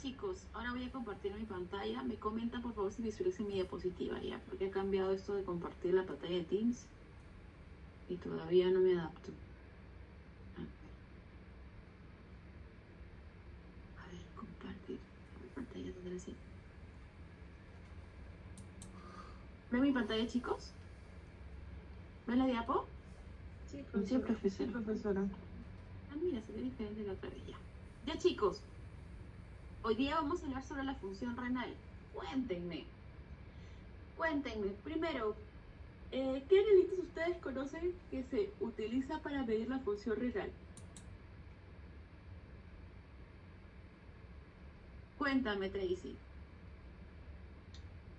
chicos, ahora voy a compartir mi pantalla. Me comenta por favor si visualicen mi diapositiva ya, porque he cambiado esto de compartir la pantalla de Teams y todavía no me adapto. A ver, compartir la pantalla donde así. ¿Ven mi pantalla, chicos? ¿Ven la diapo? Sí, profesora. Ah, mira, se ve diferente de la otra vez ya. Ya, chicos. Hoy día vamos a hablar sobre la función renal. Cuéntenme, primero, ¿qué analistas ustedes conocen que se utiliza para medir la función renal? Cuéntame, Tracy.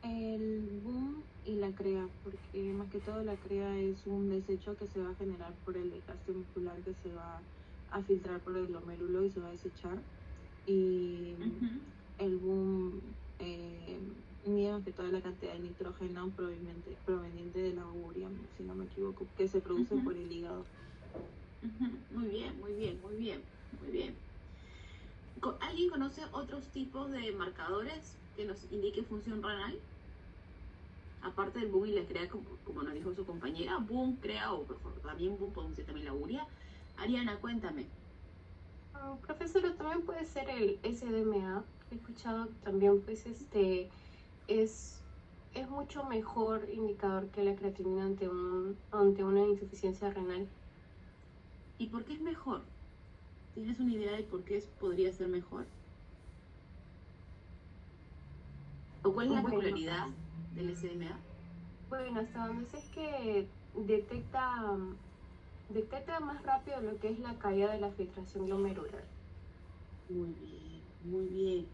El boom y la CREA, porque más que todo la CREA es un desecho que se va a generar por el desgaste muscular que se va a filtrar por el glomérulo y se va a desechar. Y el boom mide más que toda la cantidad de nitrógeno proveniente de la urea, si no me equivoco, que se produce por el hígado. Muy bien. ¿Alguien conoce otros tipos de marcadores que nos indiquen función renal? Aparte del boom y la CREA, como nos dijo su compañera, boom, CREA o también boom, podemos decir también la urea. Ariana, cuéntame. Profesora, también puede ser el SDMA. He escuchado también, pues, es mucho mejor indicador que la creatinina ante una insuficiencia renal. ¿Y por qué es mejor? ¿Tienes una idea de por qué podría ser mejor? ¿O cuál es la peculiaridad del SDMA? Bueno, hasta donde sé es que detecta más rápido lo que es la caída de la filtración glomerular. Muy bien.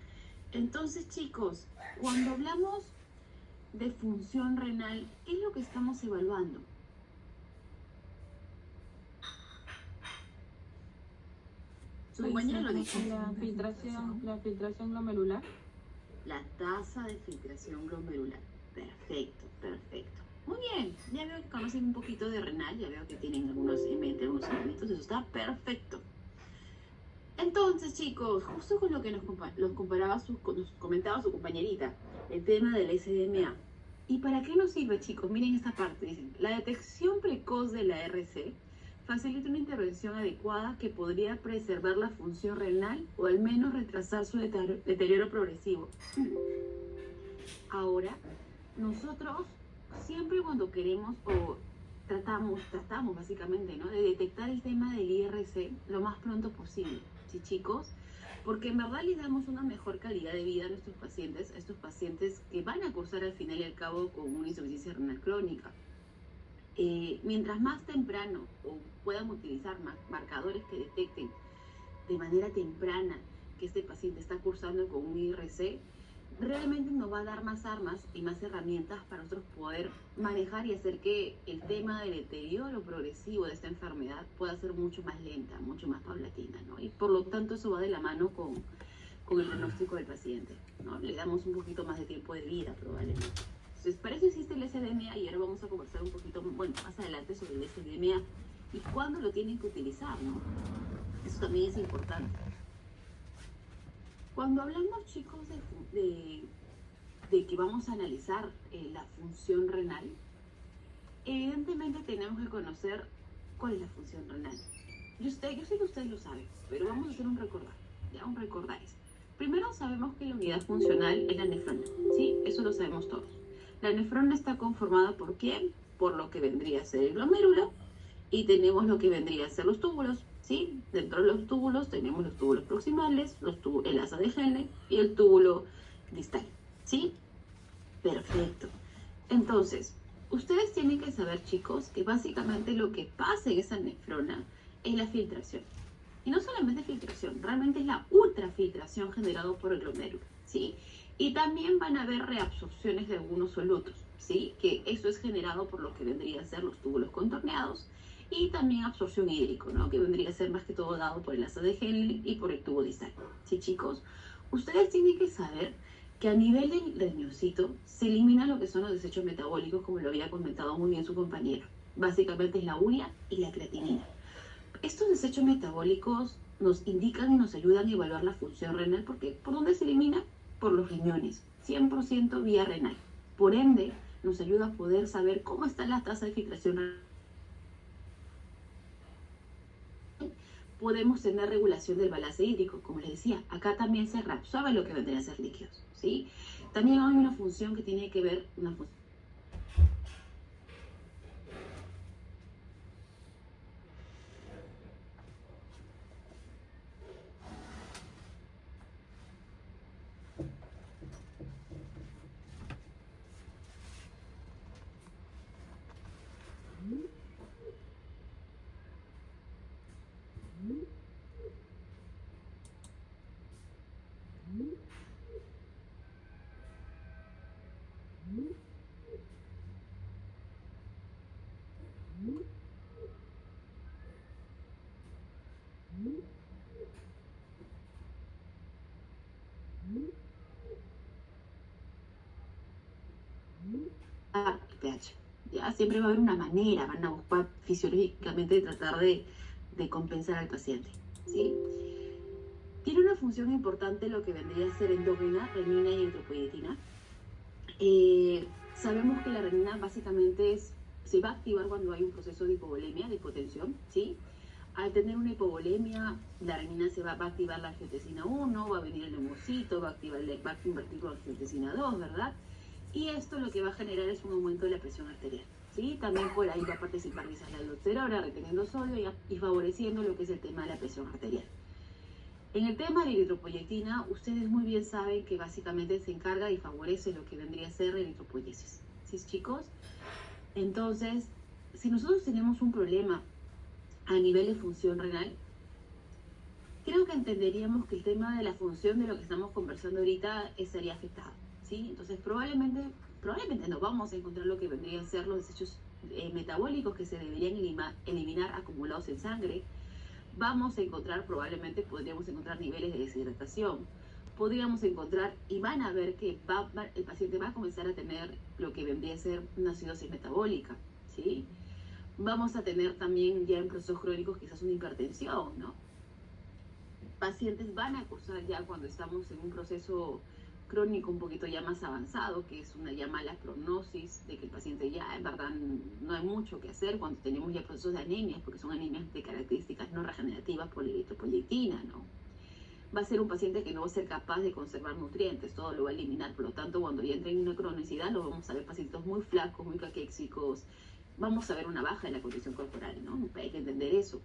Entonces, chicos, cuando hablamos de función renal, ¿qué es lo que estamos evaluando? Su compañera lo dijo. La filtración glomerular. La tasa de filtración glomerular. Perfecto. Muy bien, ya veo que conocen un poquito de renal, ya veo que tienen algunos en mente, algunos elementos, eso está perfecto. Entonces, chicos, justo con lo que nos comentaba su compañerita, el tema del SDMA. ¿Y para qué nos sirve, chicos? Miren esta parte, dicen, la detección precoz de la RC facilita una intervención adecuada que podría preservar la función renal o al menos retrasar su deterioro progresivo. Ahora, nosotros siempre cuando queremos o tratamos básicamente, ¿no?, de detectar el tema del IRC lo más pronto posible, ¿sí, chicos? Porque en verdad les damos una mejor calidad de vida a nuestros pacientes, a estos pacientes que van a cursar al final y al cabo con una insuficiencia renal crónica. Mientras más temprano o puedan utilizar marcadores que detecten de manera temprana que este paciente está cursando con un IRC, realmente nos va a dar más armas y más herramientas para nosotros poder manejar y hacer que el tema del deterioro progresivo de esta enfermedad pueda ser mucho más lenta, mucho más paulatina, ¿no? Y por lo tanto eso va de la mano con el pronóstico del paciente, ¿no? Le damos un poquito más de tiempo de vida probablemente. Entonces, para eso existe el SDMA y ahora vamos a conversar un poquito, bueno, más adelante sobre el SDMA y cuándo lo tienen que utilizar, ¿no? Eso también es importante. Cuando hablamos, chicos, de que vamos a analizar la función renal, evidentemente tenemos que conocer cuál es la función renal. Yo sé que ustedes lo saben, pero vamos a hacer un recordáis. Primero sabemos que la unidad funcional es la nefrona, ¿sí? Eso lo sabemos todos. La nefrona está conformada ¿por quién? Por lo que vendría a ser el glomérulo y tenemos lo que vendría a ser los túbulos, ¿sí? Dentro de los túbulos tenemos los túbulos proximales, el asa de Henle y el túbulo distal, ¿sí? Perfecto. Entonces, ustedes tienen que saber, chicos, que básicamente lo que pasa en esa nefrona es la filtración. Y no solamente filtración, realmente es la ultrafiltración generada por el glomérulo, ¿sí? Y también van a haber reabsorciones de algunos solutos, ¿sí? Que eso es generado por lo que vendría a ser los túbulos contorneados y también absorción hídrico, ¿no? Que vendría a ser más que todo dado por el asa de Henle y por el tubo distal, ¿sí, chicos? Ustedes tienen que saber que a nivel del riñoncito se eliminan lo que son los desechos metabólicos, como lo había comentado muy bien su compañero. Básicamente es la urea y la creatinina. Estos desechos metabólicos nos indican y nos ayudan a evaluar la función renal, porque ¿por dónde se elimina? Por los riñones, 100% vía renal. Por ende, nos ayuda a poder saber cómo está la tasa de filtración renal. Podemos tener regulación del balance hídrico, como les decía, acá también se reabsorbe lo que vendría a ser líquidos, ¿sí? También hay una función que tiene que ver, una función el pH. Ya siempre va a haber una manera, van a buscar fisiológicamente de tratar de compensar al paciente, ¿sí? Tiene una función importante lo que vendría a ser endógena, renina y eritropoyetina. Sabemos que la renina básicamente se va a activar cuando hay un proceso de hipovolemia, de hipotensión, ¿sí? Al tener una hipovolemia, la renina va a activar la angiotensina 1, va a venir el neumocito, va a convertir con angiotensina 2, ¿verdad? Y esto lo que va a generar es un aumento de la presión arterial, ¿sí? También por ahí va a participar bisaglaldosterona, reteniendo sodio y favoreciendo lo que es el tema de la presión arterial. En el tema de la eritropoyetina, ustedes muy bien saben que básicamente se encarga y favorece lo que vendría a ser la eritropoyesis, ¿sí, chicos? Entonces, si nosotros tenemos un problema a nivel de función renal, creo que entenderíamos que el tema de la función de lo que estamos conversando ahorita estaría afectado, ¿sí? Entonces, probablemente no vamos a encontrar lo que vendrían a ser los desechos metabólicos que se deberían eliminar acumulados en sangre. Vamos a encontrar, probablemente podríamos encontrar niveles de deshidratación. Podríamos encontrar y van a ver que el paciente va a comenzar a tener lo que vendría a ser una acidosis metabólica, ¿sí? Vamos a tener también ya en procesos crónicos quizás una hipertensión, ¿no? Pacientes van a cursar ya cuando estamos en un proceso crónico un poquito ya más avanzado, que es una ya mala prognosis, de que el paciente ya en verdad no hay mucho que hacer cuando tenemos ya procesos de anemias, porque son anemias de características no regenerativas por la eritropoyetina, ¿no? Va a ser un paciente que no va a ser capaz de conservar nutrientes, todo lo va a eliminar, por lo tanto cuando ya entre en una cronicidad lo vamos a ver pacientes muy flacos, muy caquéxicos, vamos a ver una baja en la condición corporal, ¿no? Hay que entender eso.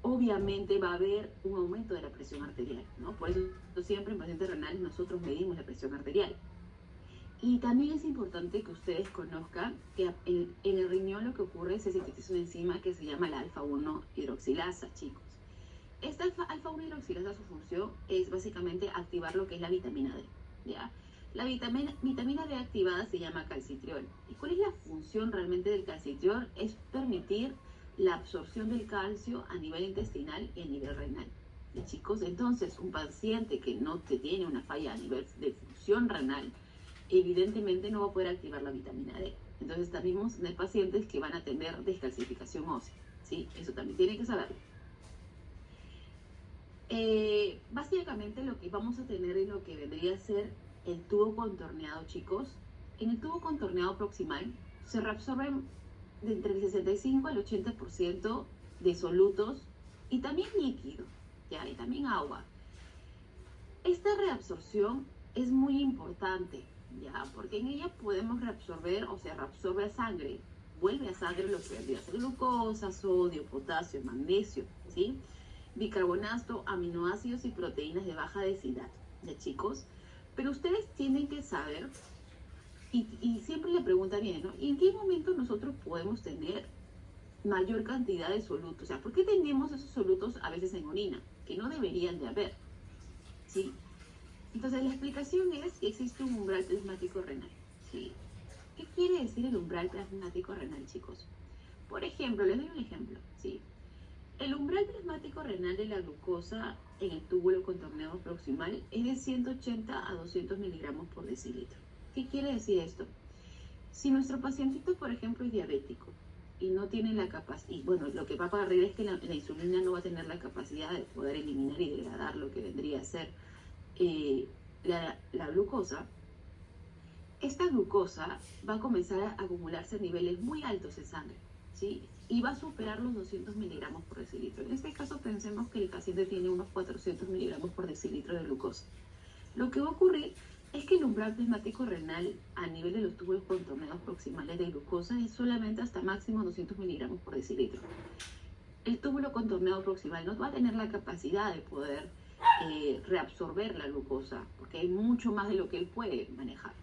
Obviamente va a haber un aumento de la presión arterial, ¿no? Por eso siempre en pacientes renales nosotros medimos la presión arterial. Y también es importante que ustedes conozcan que en el riñón lo que ocurre es que se sintetiza una enzima que se llama la alfa-1 hidroxilasa, chicos. Esta alfa-1 hidroxilasa, su función es básicamente activar lo que es la vitamina D, ¿ya? La vitamina D activada se llama calcitriol. ¿Y cuál es la función realmente del calcitriol? Es permitir la absorción del calcio a nivel intestinal y a nivel renal. ¿Sí, chicos? Entonces, un paciente que no tiene una falla a nivel de función renal, evidentemente no va a poder activar la vitamina D. Entonces, también vamos a tener pacientes que van a tener descalcificación ósea, ¿sí? Eso también tienen que saberlo. Básicamente lo que vamos a tener es lo que vendría a ser el tubo contorneado, chicos. En el tubo contorneado proximal se reabsorben de entre el 65 al 80% de solutos y también líquido, ¿ya? Y también agua. Esta reabsorción es muy importante, ¿ya? Porque en ella podemos reabsorber, o sea, reabsorbe a sangre, vuelve a sangre lo que vendría a ser glucosa, sodio, potasio, magnesio, ¿sí? Bicarbonato, aminoácidos y proteínas de baja densidad, ¿ya, chicos? Pero ustedes tienen que saber, y siempre la pregunta viene, ¿no? ¿Y en qué momento nosotros podemos tener mayor cantidad de solutos? O sea, ¿por qué tenemos esos solutos a veces en orina? Que no deberían de haber, ¿sí? Entonces, la explicación es que existe un umbral plasmático renal, ¿sí? ¿Qué quiere decir el umbral plasmático renal, chicos? Por ejemplo, les doy un ejemplo, ¿sí? El umbral plasmático renal de la glucosa en el túbulo contorneado proximal es de 180 a 200 miligramos por decilitro. ¿Qué quiere decir esto? Si nuestro pacientito, por ejemplo, es diabético y no tiene la capacidad, y bueno, lo que va a ocurrir es que la insulina no va a tener la capacidad de poder eliminar y degradar lo que vendría a ser la glucosa. Esta glucosa va a comenzar a acumularse a niveles muy altos en sangre, ¿sí? Y va a superar los 200 miligramos por decilitro. En este caso pensemos que el paciente tiene unos 400 miligramos por decilitro de glucosa. Lo que va a ocurrir es que el umbral plasmático renal a nivel de los túbulos contorneados proximales de glucosa es solamente hasta máximo 200 miligramos por decilitro. El túbulo contorneado proximal no va a tener la capacidad de poder reabsorber la glucosa, porque hay mucho más de lo que él puede manejar.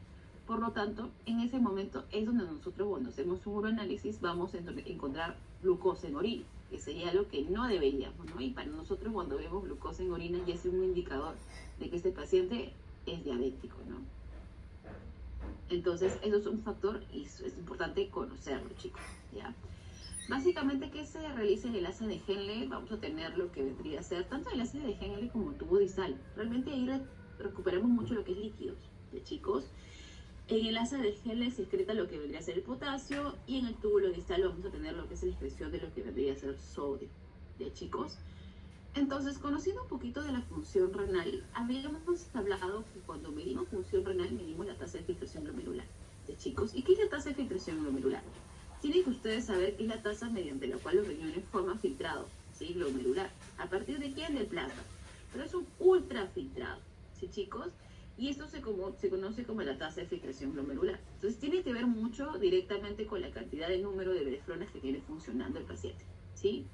Por lo tanto, en ese momento es donde nosotros, cuando hacemos un uroanálisis, vamos a encontrar glucosa en orina, que sería lo que no deberíamos, ¿no? Y para nosotros, cuando vemos glucosa en orina, ya es un indicador de que este paciente es diabético, ¿no? Entonces, eso es un factor y es importante conocerlo, chicos, ¿ya? Básicamente, que se realice en el asa de Henle, vamos a tener lo que vendría a ser tanto el asa de Henle como el tubo distal. Realmente ahí recuperamos mucho lo que es líquidos, ¿ya, chicos? En el asa de Henle se excreta lo que vendría a ser el potasio y en el túbulo distal vamos a tener lo que es la excreción de lo que vendría a ser sodio, ¿ya, chicos? Entonces, conociendo un poquito de la función renal, habíamos hablado que cuando medimos función renal medimos la tasa de filtración glomerular, ¿ya, chicos? ¿Y qué es la tasa de filtración glomerular? Tienen que ustedes saber que es la tasa mediante la cual los riñones forman filtrado, ¿sí? Glomerular. ¿A partir de quién? Del plasma. Pero es un ultrafiltrado, ¿sí, chicos? Y esto se conoce como la tasa de filtración glomerular. Entonces tiene que ver mucho directamente con la cantidad de número de verefronas que tiene funcionando el paciente, ¿sí?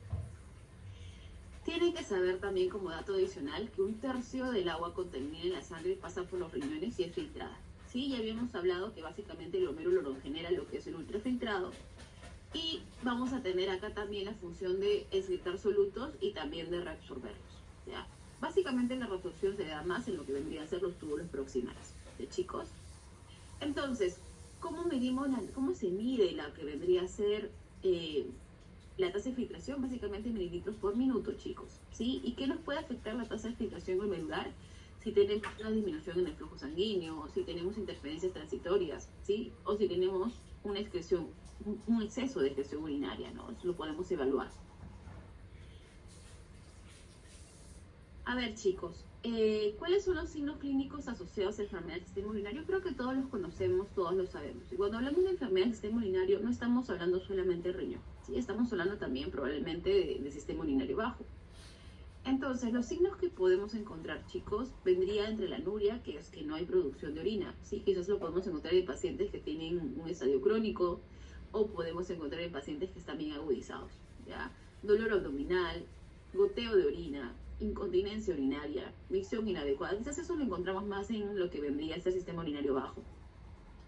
Tienen que saber también, como dato adicional, que 1/3 del agua contenida en la sangre pasa por los riñones y es filtrada, ¿sí? Ya habíamos hablado que básicamente el glomérulo lo genera lo que es el ultrafiltrado. Y vamos a tener acá también la función de excretar solutos y también de reabsorberlos, ¿ya? Básicamente la reabsorción se da más en lo que vendrían a ser los túbulos proximales, ¿de, chicos? Entonces, ¿cómo se mide la que vendría a ser la tasa de filtración? Básicamente en mililitros por minuto, chicos, ¿sí? ¿Y qué nos puede afectar la tasa de filtración glomerular? Si tenemos una disminución en el flujo sanguíneo, si tenemos interferencias transitorias, ¿sí? O si tenemos una excreción, un exceso de excreción urinaria, ¿no? Eso lo podemos evaluar. A ver, chicos, ¿cuáles son los signos clínicos asociados a enfermedad del sistema urinario? Creo que todos los conocemos, todos lo sabemos. Y cuando hablamos de enfermedad del sistema urinario, no estamos hablando solamente de riñón, ¿sí? Estamos hablando también probablemente de sistema urinario bajo. Entonces, los signos que podemos encontrar, chicos, vendría entre la anuria, que es que no hay producción de orina, ¿sí? Quizás lo podemos encontrar en pacientes que tienen un estadio crónico, o podemos encontrar en pacientes que están bien agudizados, ¿ya? Dolor abdominal, goteo de orina, incontinencia urinaria, micción inadecuada. Quizás eso lo encontramos más en lo que vendría a ser sistema urinario bajo.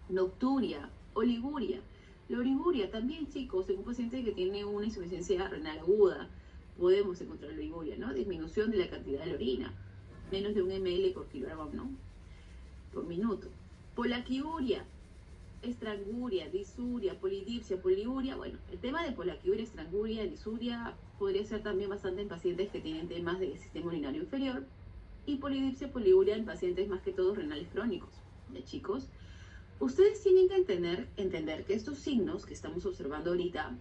Nocturia, oliguria. La oliguria también, chicos, en un paciente que tiene una insuficiencia renal aguda, podemos encontrar oliguria, ¿no? Disminución de la cantidad de la orina, menos de 1 ml por kilogramo, ¿no? Por minuto. Polaquiuria, estranguria, disuria, polidipsia, poliuria. Bueno, el tema de polaquiuria, estranguria, disuria podría ser también bastante en pacientes que tienen temas del sistema urinario inferior, y polidipsia, poliuria en pacientes más que todo renales crónicos, ¿ya, chicos? Ustedes tienen que entender que estos signos que estamos observando ahorita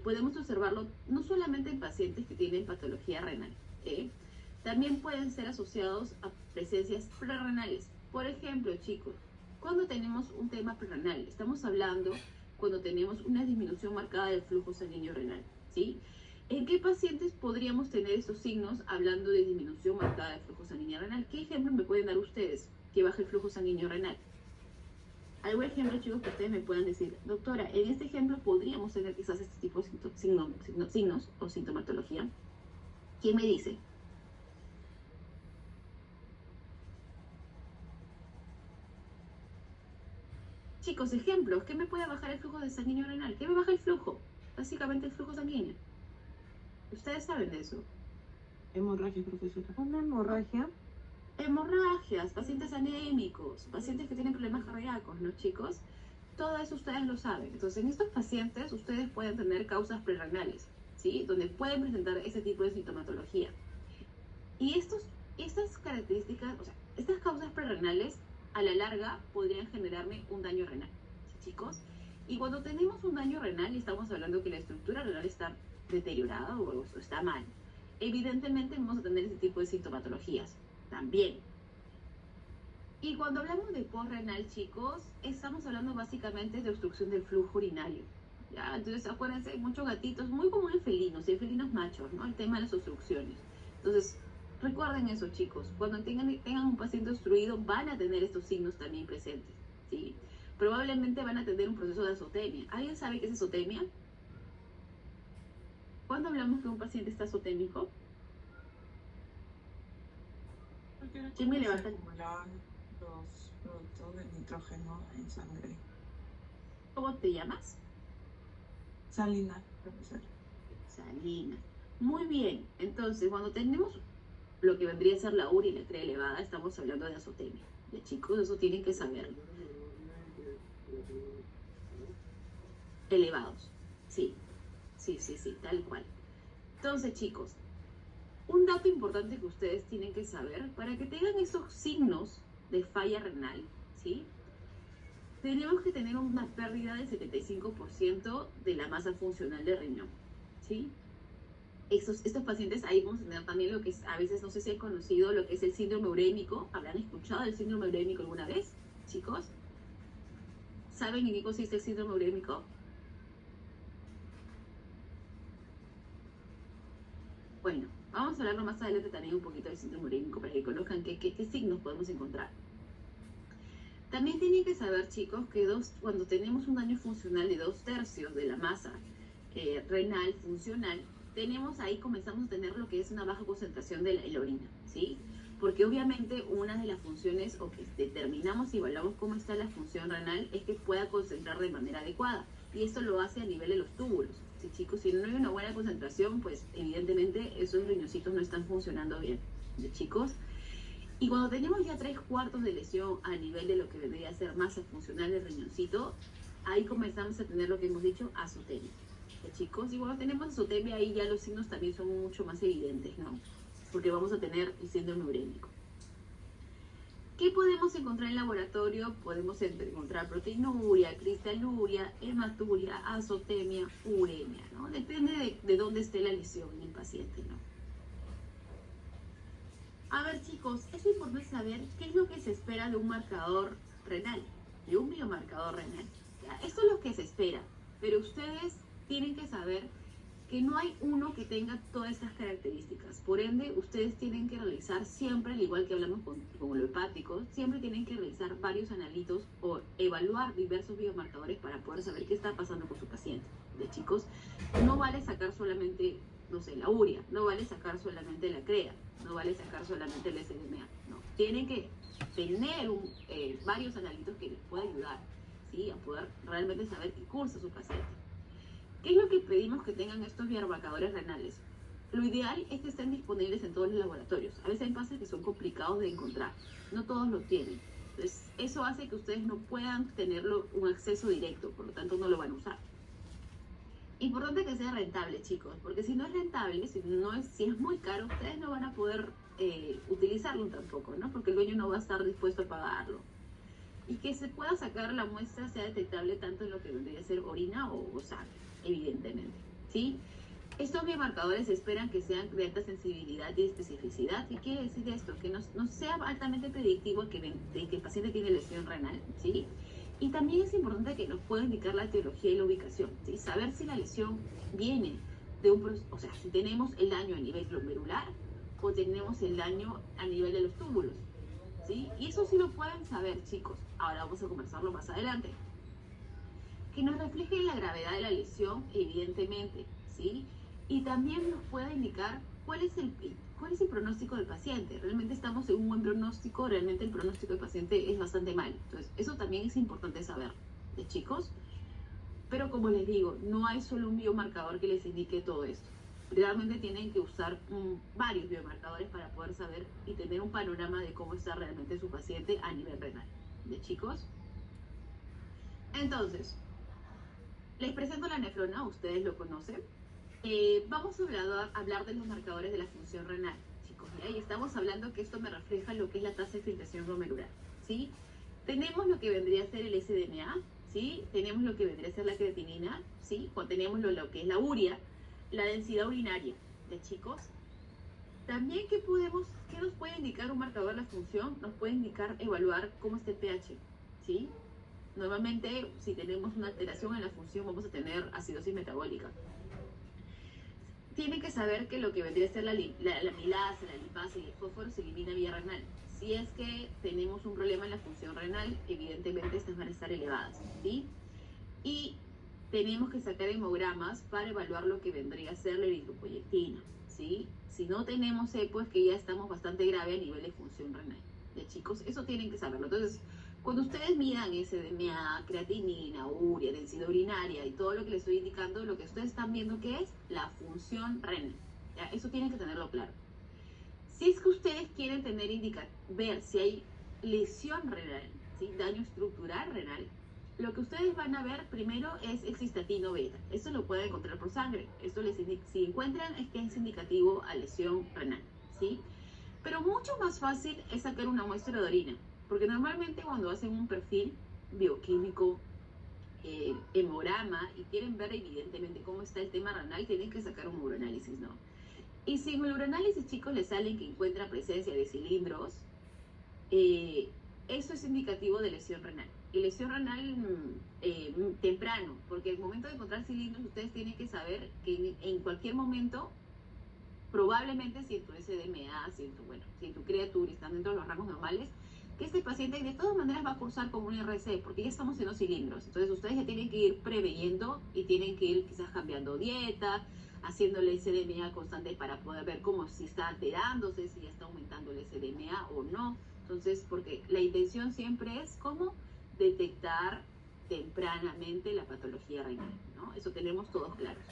podemos observarlo no solamente en pacientes que tienen patología renal, también pueden ser asociados a presencias prerrenales. Por ejemplo, chicos, cuando tenemos un tema prerrenal, estamos hablando cuando tenemos una disminución marcada del flujo sanguíneo renal, ¿sí? ¿En qué pacientes podríamos tener estos signos hablando de disminución marcada del flujo sanguíneo renal? ¿Qué ejemplos me pueden dar ustedes que baje el flujo sanguíneo renal? ¿Algún ejemplo, chicos, que ustedes me puedan decir? Doctora, en este ejemplo podríamos tener quizás este tipo de signos o sintomatología. ¿Quién me dice? Chicos, ejemplos. ¿Qué me puede bajar el flujo de sanguíneo renal? ¿Qué me baja el flujo? Básicamente el flujo sanguíneo. Ustedes saben de eso. Hemorragia, profesora. ¿Una hemorragia? Hemorragias, pacientes anémicos, pacientes que tienen problemas cardíacos, ¿no, chicos? Todo eso ustedes lo saben. Entonces, en estos pacientes ustedes pueden tener causas prerrenales, ¿sí? Donde pueden presentar ese tipo de sintomatología. Y estas características, o sea, estas causas prerrenales, a la larga podrían generarme un daño renal, ¿sí, chicos? Y cuando tenemos un daño renal y estamos hablando que la estructura renal está deteriorada o está mal, evidentemente vamos a tener ese tipo de sintomatologías también. Y cuando hablamos de postrenal, chicos, estamos hablando básicamente de obstrucción del flujo urinario. ¿Ya? Entonces, acuérdense, hay muchos gatitos, muy común en felinos y en felinos machos, ¿no? El tema de las obstrucciones. Entonces, recuerden eso, chicos. Cuando tengan un paciente obstruido, van a tener estos signos también presentes, ¿sí? Probablemente van a tener un proceso de azotemia. ¿Alguien sabe qué es azotemia? ¿Cuándo hablamos que un paciente está azotémico? ¿Quién me levanta? Acumulan los productos de nitrógeno en sangre. ¿Cómo te llamas? Salina, profesor. Salina. Muy bien. Entonces, cuando tenemos lo que vendría a ser la urea y la crea elevada, estamos hablando de azotemia. Ya, chicos, eso tienen que saberlo. Elevados. Sí, tal cual. Entonces, chicos, un dato importante que ustedes tienen que saber, para que tengan esos signos de falla renal, ¿sí? Tenemos que tener una pérdida del 75% de la masa funcional del riñón, ¿sí? Estos pacientes, ahí vamos a tener también lo que es, a veces no sé si han conocido lo que es el síndrome urémico. ¿Habrán escuchado del síndrome urémico alguna vez, chicos? ¿Saben en qué consiste el síndrome urémico? Bueno, vamos a hablarlo más adelante también un poquito del síndrome urémico para que conozcan qué signos podemos encontrar. También tienen que saber, chicos, que cuando tenemos un daño funcional de 2/3 de la masa renal funcional, comenzamos a tener lo que es una baja concentración de la orina, ¿sí? Porque obviamente una de las funciones, o que determinamos y evaluamos cómo está la función renal, es que pueda concentrar de manera adecuada. Y esto lo hace a nivel de los túbulos. ¿Sí, chicos? Si no hay una buena concentración, pues evidentemente esos riñoncitos no están funcionando bien, ¿sí, chicos? Y cuando tenemos ya 3/4 de lesión a nivel de lo que debería ser masa funcional del riñoncito, ahí comenzamos a tener lo que hemos dicho, azotemia. Chicos, y cuando tenemos azotemia, ahí ya los signos también son mucho más evidentes, ¿no? Porque vamos a tener el síndrome urémico. ¿Qué podemos encontrar en laboratorio? Podemos encontrar proteinuria, cristaluria, hematuria, azotemia, uremia, ¿no? Depende de dónde esté la lesión en el paciente, ¿no? A ver, chicos, es importante saber qué es lo que se espera de un marcador renal, de un biomarcador renal. ¿Ya? Esto es lo que se espera, pero ustedes tienen que saber que no hay uno que tenga todas estas características. Por ende, ustedes tienen que realizar siempre, al igual que hablamos con lo hepático, siempre tienen que realizar varios analitos o evaluar diversos biomarcadores para poder saber qué está pasando con su paciente. De chicos, no vale sacar solamente, no sé, la urea, no vale sacar solamente la CREA, no vale sacar solamente el SDMA, no. Tienen que tener varios analitos que les puedan ayudar, ¿sí? A poder realmente saber qué cursa su paciente. ¿Qué es lo que pedimos que tengan estos biomarcadores renales? Lo ideal es que estén disponibles en todos los laboratorios. A veces hay pacientes que son complicados de encontrar, no todos lo tienen. Entonces, eso hace que ustedes no puedan tenerlo un acceso directo, por lo tanto no lo van a usar. Importante que sea rentable, chicos, porque si no es rentable, si es muy caro, ustedes no van a poder utilizarlo tampoco, ¿no? Porque el dueño no va a estar dispuesto a pagarlo. Y que se pueda sacar la muestra sea detectable tanto en lo que vendría a ser orina o sangre, evidentemente, ¿sí? Estos biomarcadores esperan que sean de alta sensibilidad y especificidad. ¿Qué quiere decir esto? Que no sea altamente predictivo de que el paciente tiene lesión renal, ¿sí? Y también es importante que nos pueda indicar la etiología y la ubicación, ¿sí? Saber si la lesión viene de o sea, si tenemos el daño a nivel glomerular o tenemos el daño a nivel de los túbulos, ¿sí? Y eso sí lo pueden saber, chicos. Ahora vamos a conversarlo más adelante. Que nos refleje la gravedad de la lesión, evidentemente, ¿sí? Y también nos pueda indicar cuál es el pronóstico del paciente. Realmente estamos en un buen pronóstico, realmente el pronóstico del paciente es bastante mal. Entonces, eso también es importante saber, ¿de chicos? Pero como les digo, no hay solo un biomarcador que les indique todo esto. Realmente tienen que usar varios biomarcadores para poder saber y tener un panorama de cómo está realmente su paciente a nivel renal. ¿De chicos? Entonces, les presento la nefrona, ustedes lo conocen. Vamos a hablar de los marcadores de la función renal, chicos. Y estamos hablando que esto me refleja lo que es la tasa de filtración glomerular, ¿sí? Tenemos lo que vendría a ser el SDMA, ¿sí? Tenemos lo que vendría a ser la creatinina, ¿sí? O tenemos lo que es la urea, la densidad urinaria, ¿de chicos? También, ¿qué nos puede indicar un marcador de la función? Nos puede indicar, evaluar cómo está el pH, ¿sí? Normalmente, si tenemos una alteración en la función, vamos a tener acidosis metabólica. Tienen que saber que lo que vendría a ser la amilasa, la lipasa y el fósforo se elimina vía renal. Si es que tenemos un problema en la función renal, evidentemente estas van a estar elevadas, ¿sí? Y tenemos que sacar hemogramas para evaluar lo que vendría a ser la eritropoyetina, ¿sí? Si no tenemos pues que ya estamos bastante grave a nivel de función renal. De chicos, eso tienen que saberlo. Entonces, cuando ustedes midan SDMA, creatinina, urea, densidad urinaria y todo lo que les estoy indicando, lo que ustedes están viendo que es la función renal. ¿Ya? Eso tienen que tenerlo claro. Si es que ustedes quieren ver si hay lesión renal, ¿sí? Daño estructural renal, lo que ustedes van a ver primero es el cistatino beta. Eso lo pueden encontrar por sangre. Esto si encuentran es que es indicativo a lesión renal, ¿sí? Pero mucho más fácil es sacar una muestra de orina, porque normalmente cuando hacen un perfil bioquímico, hemograma, y quieren ver evidentemente cómo está el tema renal, tienen que sacar un uroanálisis, ¿no? Y si en el uroanálisis, chicos, les salen que encuentra presencia de cilindros, eso es indicativo de lesión renal. Y lesión renal temprano, porque al momento de encontrar cilindros, ustedes tienen que saber que en cualquier momento, probablemente si tu SDMA, si tu criatura están dentro de los rangos normales, que este paciente de todas maneras va a cursar como un RC, porque ya estamos en los cilindros. Entonces ustedes ya tienen que ir preveyendo y tienen que ir quizás cambiando dieta, haciéndole SDMA constante para poder ver cómo si está alterándose, si ya está aumentando el SDMA o no. Entonces, porque la intención siempre es cómo detectar tempranamente la patología renal, ¿no? Eso tenemos todos claros.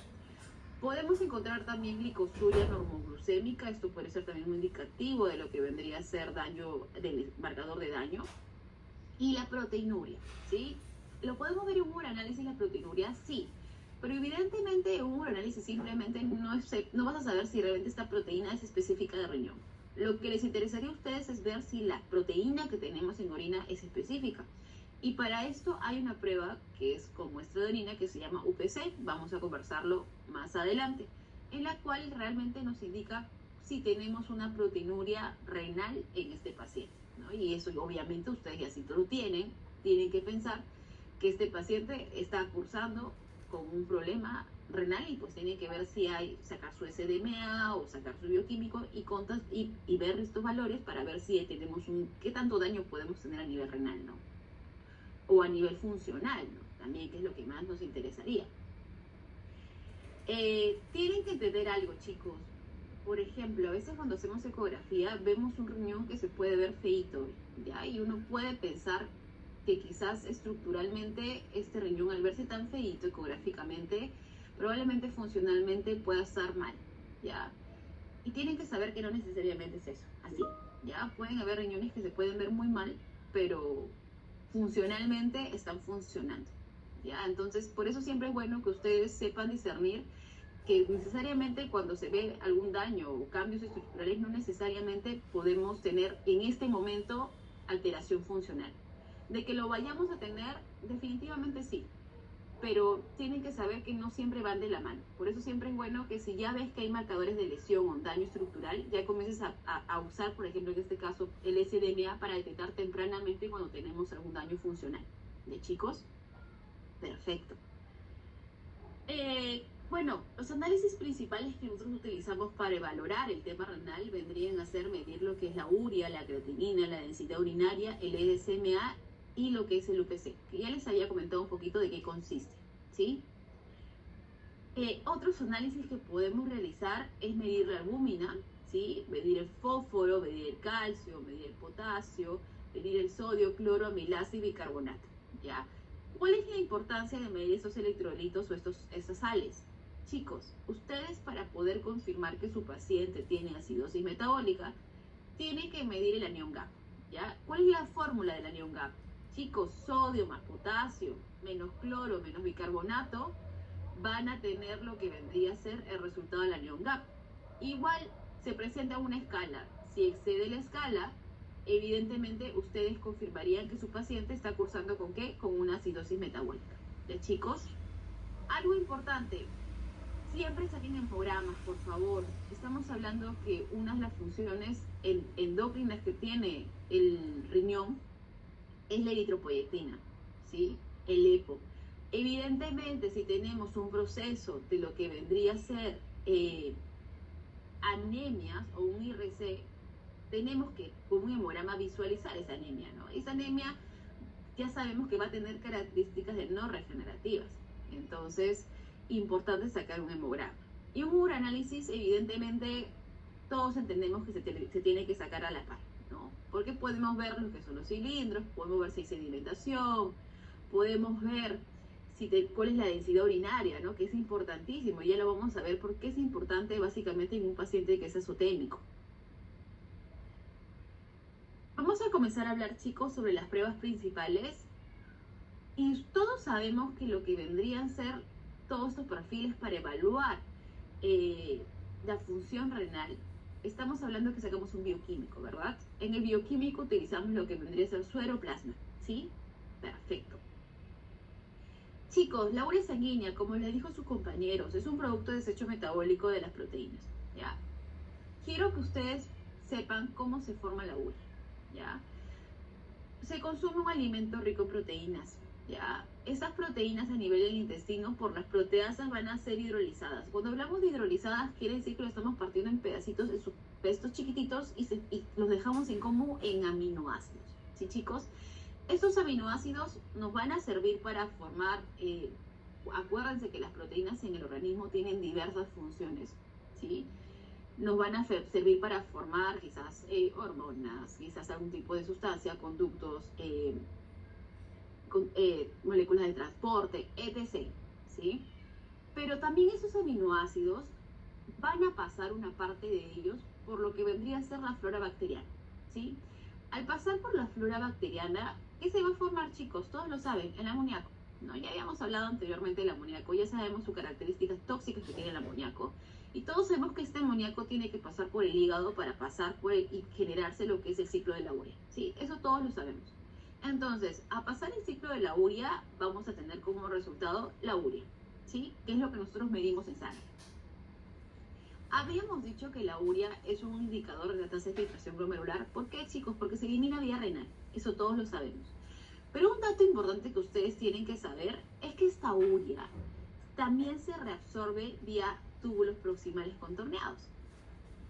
Podemos encontrar también glicosuria normoglucémica, esto puede ser también un indicativo de lo que vendría a ser daño, del marcador de daño. Y la proteinuria, ¿sí? ¿Lo podemos ver en un uroanálisis la proteinuria? Sí, pero evidentemente en un uroanálisis simplemente no vas a saber si realmente esta proteína es específica de riñón. Lo que les interesaría a ustedes es ver si la proteína que tenemos en orina es específica. Y para esto hay una prueba que es con muestra de orina que se llama UPC, vamos a conversarlo más adelante, en la cual realmente nos indica si tenemos una proteinuria renal en este paciente, ¿no? Y eso obviamente ustedes ya si lo tienen que pensar que este paciente está cursando con un problema renal y pues tiene que ver si sacar su SDMA o sacar su bioquímico y ver estos valores para ver si tenemos qué tanto daño podemos tener a nivel renal, ¿no? O a nivel funcional, ¿no? También, que es lo que más nos interesaría. Tienen que entender algo, chicos. Por ejemplo, a veces cuando hacemos ecografía vemos un riñón que se puede ver feíto, ¿ya? Y uno puede pensar que quizás estructuralmente este riñón, al verse tan feíto ecográficamente, probablemente funcionalmente pueda estar mal, ¿ya? Y tienen que saber que no necesariamente es eso, así, ¿ya? Pueden haber riñones que se pueden ver muy mal, pero funcionalmente están funcionando, ¿ya? Entonces, por eso siempre es bueno que ustedes sepan discernir que necesariamente cuando se ve algún daño o cambios estructurales, no necesariamente podemos tener en este momento alteración funcional. De que lo vayamos a tener, definitivamente sí, pero tienen que saber que no siempre van de la mano. Por eso siempre es bueno que si ya ves que hay marcadores de lesión o daño estructural, ya comiences a usar, por ejemplo, en este caso, el SDMA para detectar tempranamente cuando tenemos algún daño funcional. ¿De chicos? Perfecto. Bueno, los análisis principales que nosotros utilizamos para valorar el tema renal vendrían a ser medir lo que es la urea, la creatinina, la densidad urinaria, el ESMA y lo que es el UPC, que ya les había comentado un poquito de qué consiste, ¿sí? Otros análisis que podemos realizar es medir la albúmina, ¿sí? Medir el fósforo, medir el calcio, medir el potasio, medir el sodio, cloro, amilasa y bicarbonato, ¿ya? ¿Cuál es la importancia de medir estos electrolitos o estas sales? Chicos, ustedes para poder confirmar que su paciente tiene acidosis metabólica, tienen que medir el anión GAP, ¿ya? ¿Cuál es la fórmula del anión GAP? Chicos, sodio más potasio, menos cloro, menos bicarbonato, van a tener lo que vendría a ser el resultado del anión GAP. Igual se presenta una escala. Si excede la escala, evidentemente ustedes confirmarían que su paciente está cursando ¿con qué? Con una acidosis metabólica. ¿Ya, chicos? Algo importante, siempre saquen hemogramas, por favor. Estamos hablando que una de las funciones endócrinas que tiene el riñón es la eritropoyetina, ¿sí? El EPO. Evidentemente, si tenemos un proceso de lo que vendría a ser anemias o un IRC, tenemos que, con un hemograma, visualizar esa anemia, ¿no? Esa anemia ya sabemos que va a tener características de no regenerativas. Entonces, importante sacar un hemograma. Y un uranálisis, evidentemente, todos entendemos que se tiene que sacar a la par, ¿no? Porque podemos ver lo que son los cilindros, podemos ver si hay sedimentación, podemos ver cuál es la densidad urinaria, ¿no? Que es importantísimo. Ya lo vamos a ver porque es importante básicamente en un paciente que es azotémico. Vamos a comenzar a hablar, chicos, sobre las pruebas principales. Y todos sabemos que lo que vendrían a ser todos estos perfiles para evaluar la función renal, estamos hablando que sacamos un bioquímico, ¿verdad? En el bioquímico utilizamos lo que vendría a ser suero-plasma, ¿sí? Perfecto. Chicos, la urea sanguínea, como les dijo sus compañeros, es un producto de desecho metabólico de las proteínas, ¿ya? Quiero que ustedes sepan cómo se forma la urea, ¿ya? Se consume un alimento rico en proteínas, ¿ya? Esas proteínas a nivel del intestino por las proteasas van a ser hidrolizadas. Cuando hablamos de hidrolizadas, quiere decir que lo estamos partiendo en pedacitos, estos chiquititos, y los dejamos en común en aminoácidos, ¿sí, chicos? Estos aminoácidos nos van a servir para formar, acuérdense que las proteínas en el organismo tienen diversas funciones, ¿sí? Nos van a servir para formar quizás hormonas, quizás algún tipo de sustancia, conductos, moléculas de transporte, etc., ¿sí? Pero también esos aminoácidos van a pasar una parte de ellos por lo que vendría a ser la flora bacteriana, ¿sí? Al pasar por la flora bacteriana, ¿qué se va a formar, chicos? Todos lo saben, el amoníaco, ¿no? Ya habíamos hablado anteriormente del amoníaco, ya sabemos sus características tóxicas que tiene el amoníaco, y todos sabemos que este amoníaco tiene que pasar por el hígado para pasar por y generarse lo que es el ciclo de la urea, ¿sí? Eso todos lo sabemos. Entonces, a pasar el ciclo de la urea, vamos a tener como resultado la urea, ¿sí? Que es lo que nosotros medimos en sangre. Habíamos dicho que la urea es un indicador de la tasa de filtración glomerular. ¿Por qué, chicos? Porque se elimina vía renal. Eso todos lo sabemos. Pero un dato importante que ustedes tienen que saber es que esta urea también se reabsorbe vía túbulos proximales contorneados.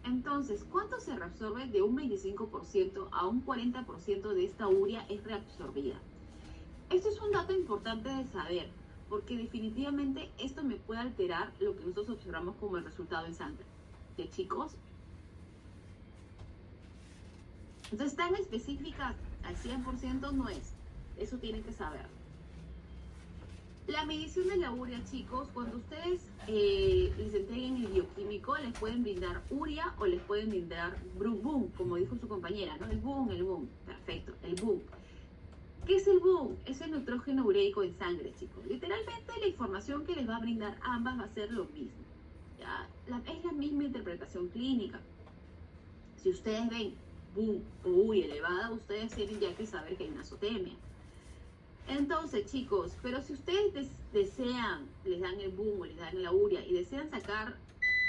Entonces, ¿cuánto se reabsorbe? De un 25% a un 40% de esta urea es reabsorbida. Esto es un dato importante de saber, porque definitivamente esto me puede alterar lo que nosotros observamos como el resultado en sangre. ¿De, chicos? Entonces, tan específica al 100% no es. Eso tienen que saber. La medición de la urea, chicos, cuando ustedes les entreguen el bioquímico, les pueden brindar urea o les pueden brindar boom, como dijo su compañera, ¿no? El boom. Perfecto, el boom. ¿Qué es el boom? Es el nitrógeno ureico en sangre, chicos. Literalmente la información que les va a brindar ambas va a ser lo mismo, ¿ya? Es la misma interpretación clínica. Si ustedes ven boom o urea elevada, ustedes tienen ya que saber que hay una azotemia. Entonces, chicos, pero si ustedes desean, les dan el boom o les dan la urea y desean sacar,